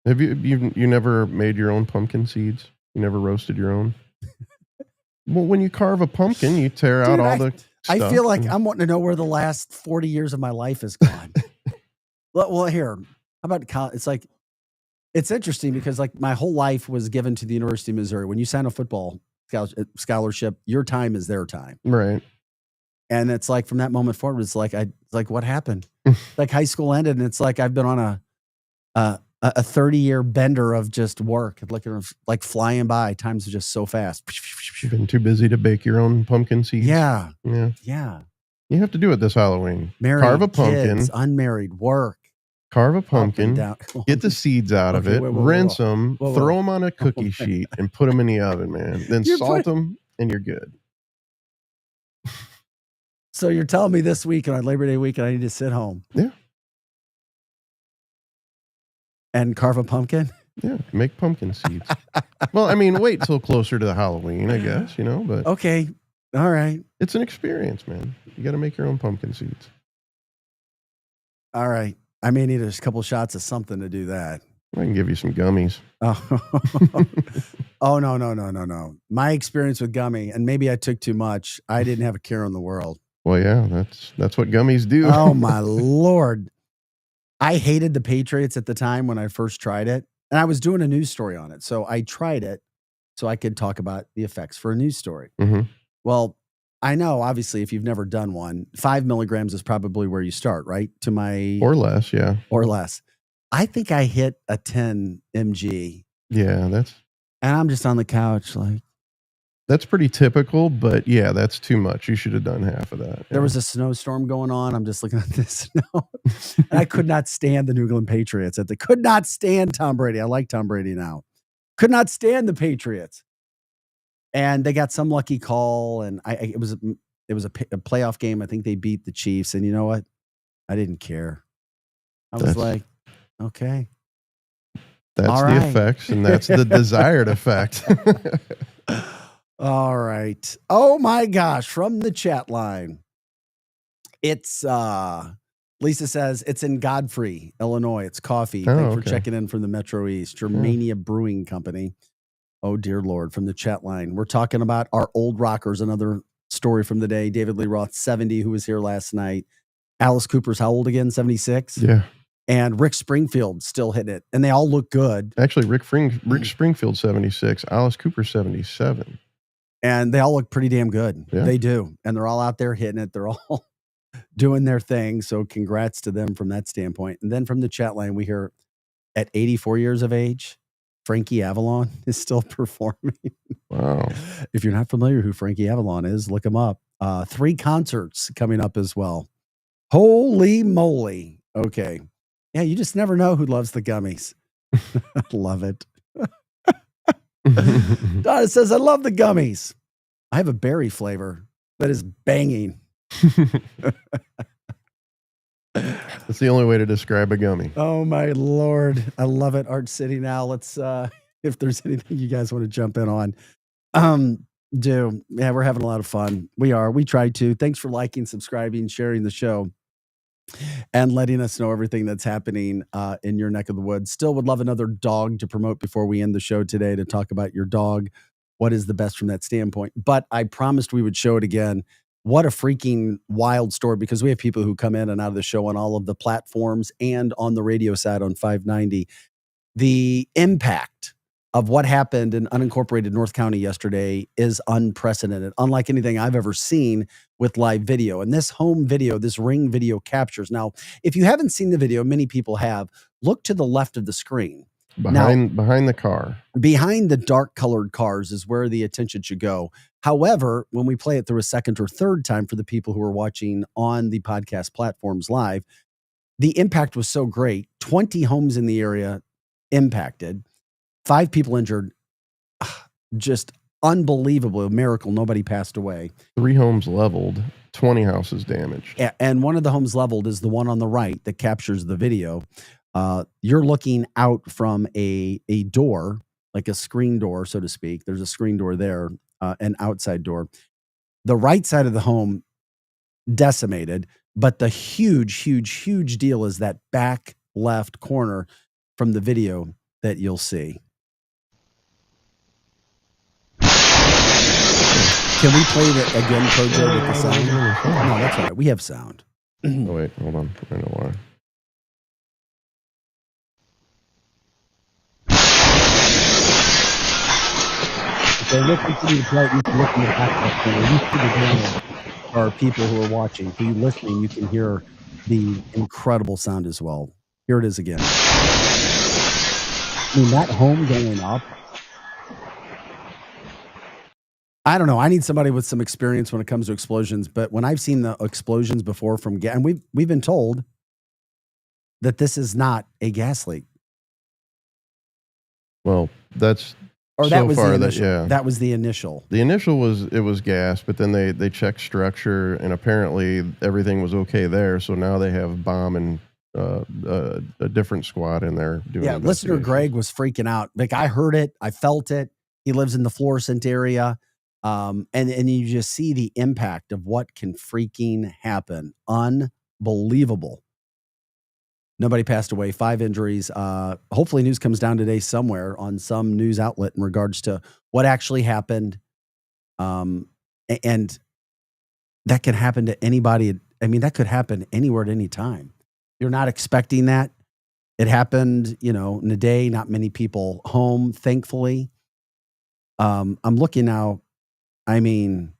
Have you never made your own pumpkin seeds? You never roasted your own? Well, when you carve a pumpkin, you tear out all the stuff. I feel like I'm wanting to know where the last 40 years of my life has gone. Well, here, how about college? It's like, it's interesting because like my whole life was given to the University of Missouri. When you sign a football scholarship, your time is their time. Right. And it's like, from that moment forward, it's like, what happened? Like high school ended. And it's like, I've been on a 30-year bender of just work, like flying by. Times are just so fast. You've been too busy to bake your own pumpkin seeds. Yeah. Yeah. You have to do it this Halloween. Married, carve a pumpkin. Kids, unmarried, work. Carve a pumpkin, get the seeds out of it, rinse them, throw them on a cookie sheet, and put them in the oven, man. Then salt them, and you're good. So you're telling me this weekend, on Labor Day weekend, I need to sit home? Yeah. And carve a pumpkin? Yeah, make pumpkin seeds. Well, I mean, wait till closer to the Halloween, I guess, but Okay. All right. it's an experience, man. You got to make your own pumpkin seeds. All right. I may need a couple shots of something to do that. I can give you some gummies. Oh, no. My experience with gummy, and maybe I took too much. I didn't have a care in the world. Well, yeah, that's what gummies do. Oh, my Lord. I hated the Patriots at the time when I first tried it, and I was doing a news story on it. So I tried it so I could talk about the effects for a news story. Mhm. Well, I know, obviously, if you've never done one, 5 milligrams is probably where you start, right? Or less, yeah. Or less. I think I hit a 10 mg, Yeah, and I'm just on the couch like, that's pretty typical, but yeah, that's too much. You should have done half of that. there was a snowstorm going on. I'm just looking at this snow. And I could not stand the New England Patriots. They could not stand Tom Brady. I like Tom Brady now. Could not stand the Patriots. And they got some lucky call, and it was a playoff game. I think they beat the Chiefs, and you know what? I didn't care. I was like, okay. That's all the right. effects, and that's the desired effect. All right. Oh my gosh. From the chat line. It's Lisa says it's in Godfrey, Illinois. It's coffee. Oh, Thanks for okay. checking in from the Metro East. Germania Brewing Company. Oh dear Lord. From the chat line. We're talking about our old rockers. Another story from the day. David Lee Roth, 70, who was here last night. Alice Cooper's how old again? 76? Yeah. And Rick Springfield still hitting it. And they all look good. Actually, Rick Springfield, 76. Alice Cooper, 77. And they all look pretty damn good. Yeah. They do. And they're all out there hitting it. They're all doing their thing. So congrats to them from that standpoint. And then from the chat line, we hear at 84 years of age, Frankie Avalon is still performing. Wow. If you're not familiar who Frankie Avalon is, look him up. 3 concerts coming up as well. Holy moly. Okay. Yeah, you just never know who loves the gummies. I love it. Donna says, I love the gummies. I have a berry flavor that is banging. That's the only way to describe a gummy. Oh my Lord. I love it. Art City now. Let's if there's anything you guys want to jump in on. Yeah, we're having a lot of fun. We try to. Thanks for liking, subscribing, sharing the show, and letting us know everything that's happening in your neck of the woods. Still would love another dog to promote before we end the show today to talk about your dog. What is the best from that standpoint? But I promised we would show it again. What a freaking wild story, because we have people who come in and out of the show on all of the platforms and on the radio side on 590. The impact of what happened in unincorporated North County yesterday is unprecedented, unlike anything I've ever seen with live video. And this home video, this Ring video captures. Now, if you haven't seen the video, many people have, look to the left of the screen. Behind the car. Behind the dark colored cars is where the attention should go. However, when we play it through a second or third time for the people who are watching on the podcast platforms live, the impact was so great. 20 homes in the area impacted, 5 people injured. Just unbelievable, a miracle. Nobody passed away. 3 homes leveled, 20 houses damaged. And one of the homes leveled is the one on the right that captures the video. You're looking out from a door, like a screen door, so to speak. There's a screen door there, an outside door. The right side of the home decimated, but the huge deal is that back left corner from the video that you'll see. Can we play it again, Kojo, with the sound? No, that's all right. We have sound. Oh, wait, hold on. I know why. Okay, look, continue to play. You can look in the back corner. You see the camera. Are people who are watching. For you listening, you can hear the incredible sound as well. Here it is again. I mean, that home going up. I don't know. I need somebody with some experience when it comes to explosions. But when I've seen the explosions before from gas, and we've been told that this is not a gas leak. Well, that's or so that was far the that initial. yeah. That was the initial. The initial was gas, but then they checked structure, and apparently everything was okay there. So now they have bomb and a different squad in there doing. Yeah, listener Greg was freaking out. Like, I heard it, I felt it. He lives in the Florissant area, and you just see the impact of what can freaking happen. Unbelievable. Nobody passed away. 5 injuries. Hopefully, news comes down today somewhere on some news outlet in regards to what actually happened. And that can happen to anybody. I mean, that could happen anywhere at any time. You're not expecting that. It happened, in a day, not many people home, thankfully. I'm looking now. I mean,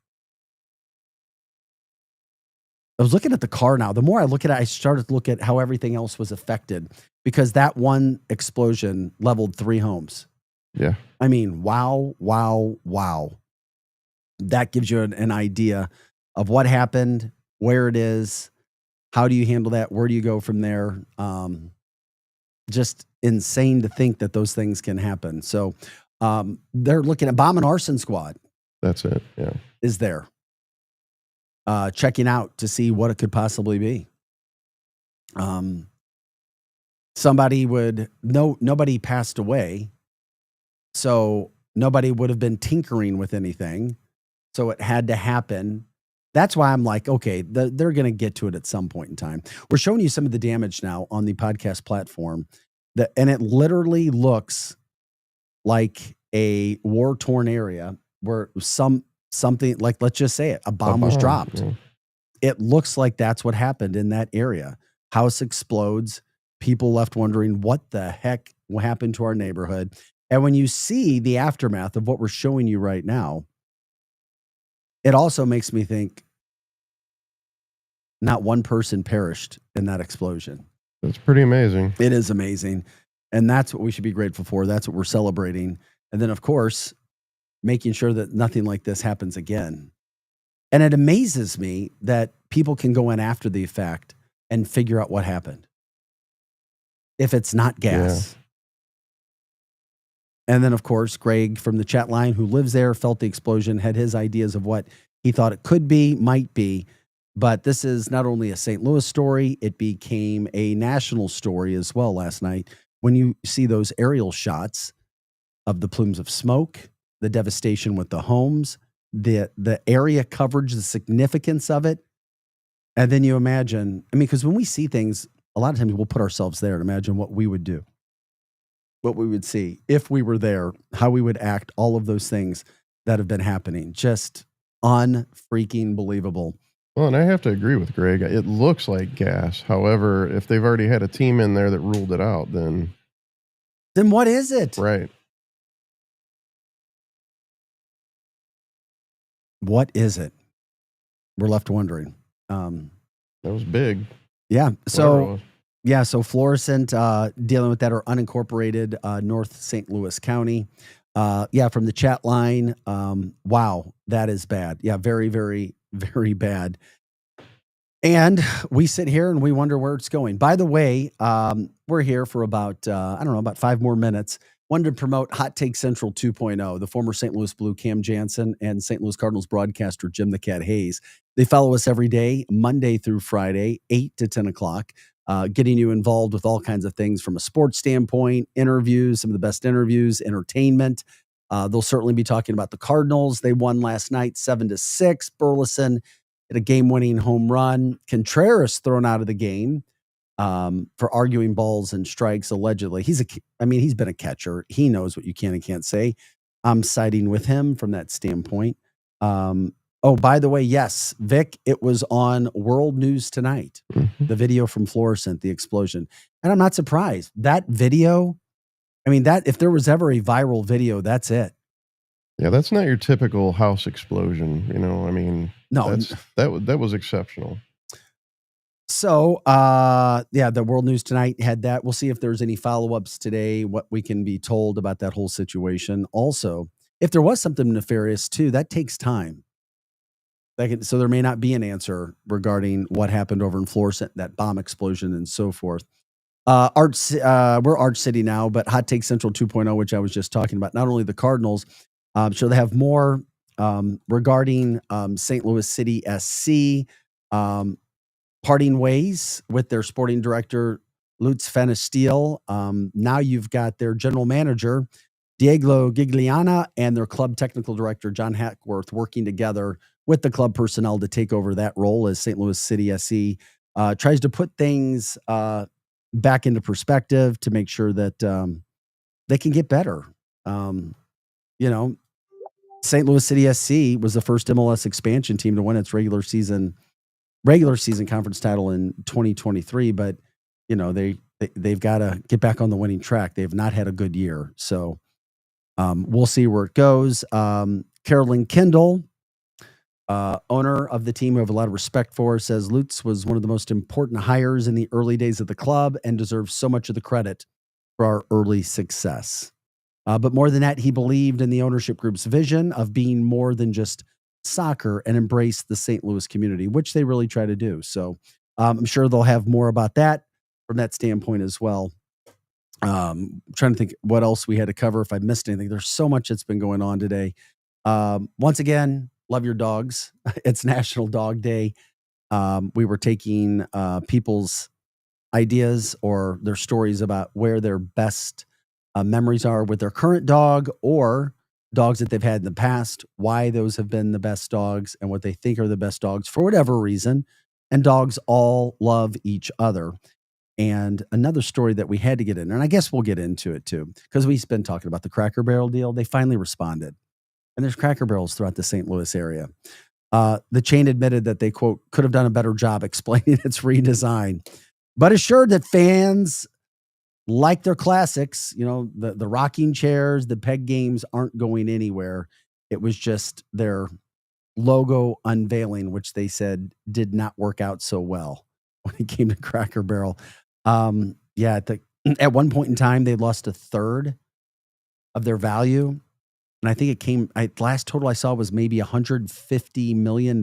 I was looking at the car now. The more I look at it, I started to look at how everything else was affected, because that one explosion leveled 3 homes. Yeah. I mean, wow. That gives you an idea of what happened, where it is, how do you handle that, where do you go from there? Just insane to think that those things can happen. So they're looking at bomb and arson squad. That's it. Yeah. Is there. Checking out to see what it could possibly be. Nobody passed away, so nobody would have been tinkering with anything. So it had to happen. That's why I'm like, okay, they're going to get to it at some point in time. We're showing you some of the damage now on the podcast platform, and it literally looks like a war-torn area where something like, let's just say it, a bomb was dropped. Yeah. It looks like that's what happened in that area. House explodes. People left wondering what the heck happened to our neighborhood. And when you see the aftermath of what we're showing you right now, it also makes me think not one person perished in that explosion. That's pretty amazing. It is amazing. And that's what we should be grateful for. That's what we're celebrating. And then, of course, making sure that nothing like this happens again. And it amazes me that people can go in after the fact and figure out what happened. If it's not gas. Yeah. And then, of course, Greg from the chat line, who lives there, felt the explosion, had his ideas of what he thought it could be, might be. But this is not only a St. Louis story, it became a national story as well last night. When you see those aerial shots of the plumes of smoke, the devastation with the homes, the area coverage, the significance of it. And then you imagine, because when we see things, a lot of times we'll put ourselves there and imagine what we would do, what we would see if we were there, how we would act, all of those things that have been happening. Just unfreaking believable. Well, and I have to agree with Greg. It looks like gas. However, if they've already had a team in there that ruled it out, then what is it? Right. What is it? We're left wondering. That was big. Yeah. So Florissant dealing with that, or unincorporated North St. Louis County. From the chat line. Wow, that is bad. Yeah, very, very, very bad. And we sit here and we wonder where it's going. By the way, we're here for about 5 more minutes. Wanted to promote Hot Take Central 2.0. The former St. Louis Blue Cam Jansen and St. Louis Cardinals broadcaster Jim the Cat Hayes. They follow us every day, Monday through Friday, 8 to 10 o'clock, getting you involved with all kinds of things from a sports standpoint, interviews, some of the best interviews, entertainment. They'll certainly be talking about the Cardinals. They won last night 7-6. Burleson hit a game-winning home run. Contreras thrown out of the game for arguing balls and strikes, allegedly. He's been a catcher. He knows what you can and can't say. I'm siding with him from that standpoint. By the way, yes, Vic, it was on World News Tonight, the video from Florissant, the explosion. And I'm not surprised. That video, if there was ever a viral video, that's it. Yeah, that's not your typical house explosion. No, that was exceptional. So, the World News Tonight had that. We'll see if there's any follow-ups today, what we can be told about that whole situation. Also, if there was something nefarious too, that takes time. So there may not be an answer regarding what happened over in Florissant, that bomb explosion and so forth. We're Arch City now, but Hot Take Central 2.0, which I was just talking about, not only the Cardinals, so they have more regarding St. Louis City SC. parting ways with their sporting director, Lutz Pfannestiel. Now you've got their general manager, Diego Gigliana, and their club technical director, John Hackworth, working together with the club personnel to take over that role as St. Louis City SC tries to put things back into perspective to make sure that they can get better. St. Louis City SC was the first MLS expansion team to win its regular season conference title in 2023, but they've got to get back on the winning track. They've not had a good year, so we'll see where it goes. Carolyn Kendall, owner of the team, we have a lot of respect for, says Lutz was one of the most important hires in the early days of the club and deserves so much of the credit for our early success. But more than that, he believed in the ownership group's vision of being more than just soccer and embrace the St. Louis community, which they really try to do. So I'm sure they'll have more about that from that standpoint as well. Trying to think what else we had to cover. If I missed anything, there's so much that's been going on today. Once again, love your dogs. It's National Dog Day. We were taking people's ideas or their stories about where their best memories are with their current dog or dogs that they've had in the past, why those have been the best dogs and what they think are the best dogs for whatever reason. And dogs all love each other. And another story that we had to get in, and I guess we'll get into it too, because we've been talking about the Cracker Barrel deal. They finally responded. And there's Cracker Barrels throughout the St. Louis area. The chain admitted that they, quote, could have done a better job explaining its redesign, but assured that fans like their classics, the rocking chairs, the peg games aren't going anywhere. It was just their logo unveiling, which they said did not work out so well when it came to Cracker Barrel. At one point in time, they lost a third of their value. And I think last total I saw was maybe $150 million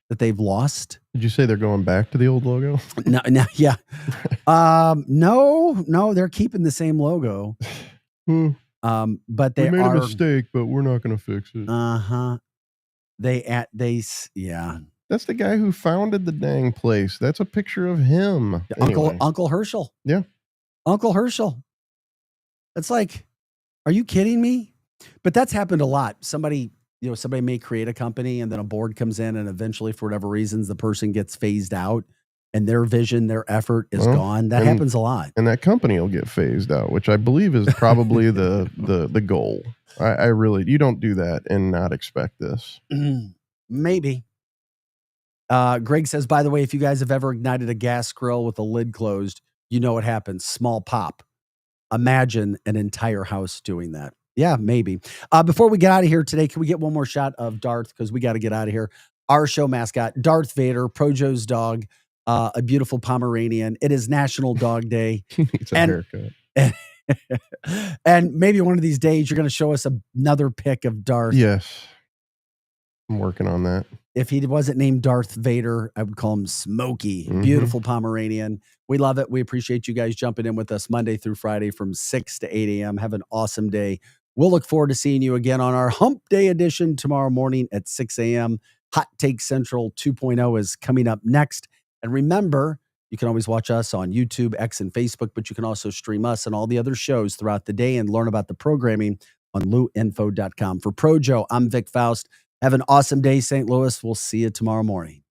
that they've lost. Did you say they're going back to the old logo? No, yeah. No, they're keeping the same logo. But they made a mistake, but we're not going to fix it. Yeah. That's the guy who founded the dang place. That's a picture of him. Uncle Herschel. Yeah. Uncle Herschel. It's like, are you kidding me? But that's happened a lot. Somebody may create a company and then a board comes in and eventually for whatever reasons, the person gets phased out and their vision, their effort is gone. That happens a lot. And that company will get phased out, which I believe is probably the goal. I really, you don't do that and not expect this. Maybe. Greg says, by the way, if you guys have ever ignited a gas grill with the lid closed, you know what happens. Small pop. Imagine an entire house doing that. Yeah, maybe. Before we get out of here today, can we get one more shot of Darth? Because we got to get out of here. Our show mascot, Darth Vader, Projo's dog, a beautiful Pomeranian. It is National Dog Day. It's a haircut. And maybe one of these days, you're going to show us another pic of Darth. Yes. I'm working on that. If he wasn't named Darth Vader, I would call him Smokey. Beautiful Pomeranian. We love it. We appreciate you guys jumping in with us Monday through Friday from 6 to 8 a.m. Have an awesome day. We'll look forward to seeing you again on our Hump Day edition tomorrow morning at 6 a.m. Hot Take Central 2.0 is coming up next. And remember, you can always watch us on YouTube, X, and Facebook, but you can also stream us and all the other shows throughout the day and learn about the programming on LouInfo.com. For Projo, I'm Vic Faust. Have an awesome day, St. Louis. We'll see you tomorrow morning.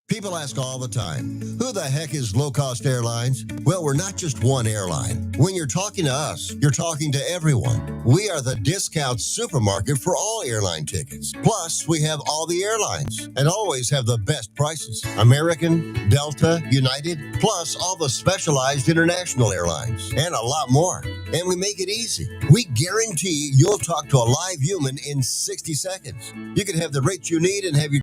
People ask all the time, who the heck is Low Cost Airlines? Well, we're not just one airline. When you're talking to us, you're talking to everyone. We are the discount supermarket for all airline tickets. Plus, we have all the airlines and always have the best prices. American, Delta, United, plus all the specialized international airlines and a lot more. And we make it easy. We guarantee you'll talk to a live human in 60 seconds. You can have the rates you need and have your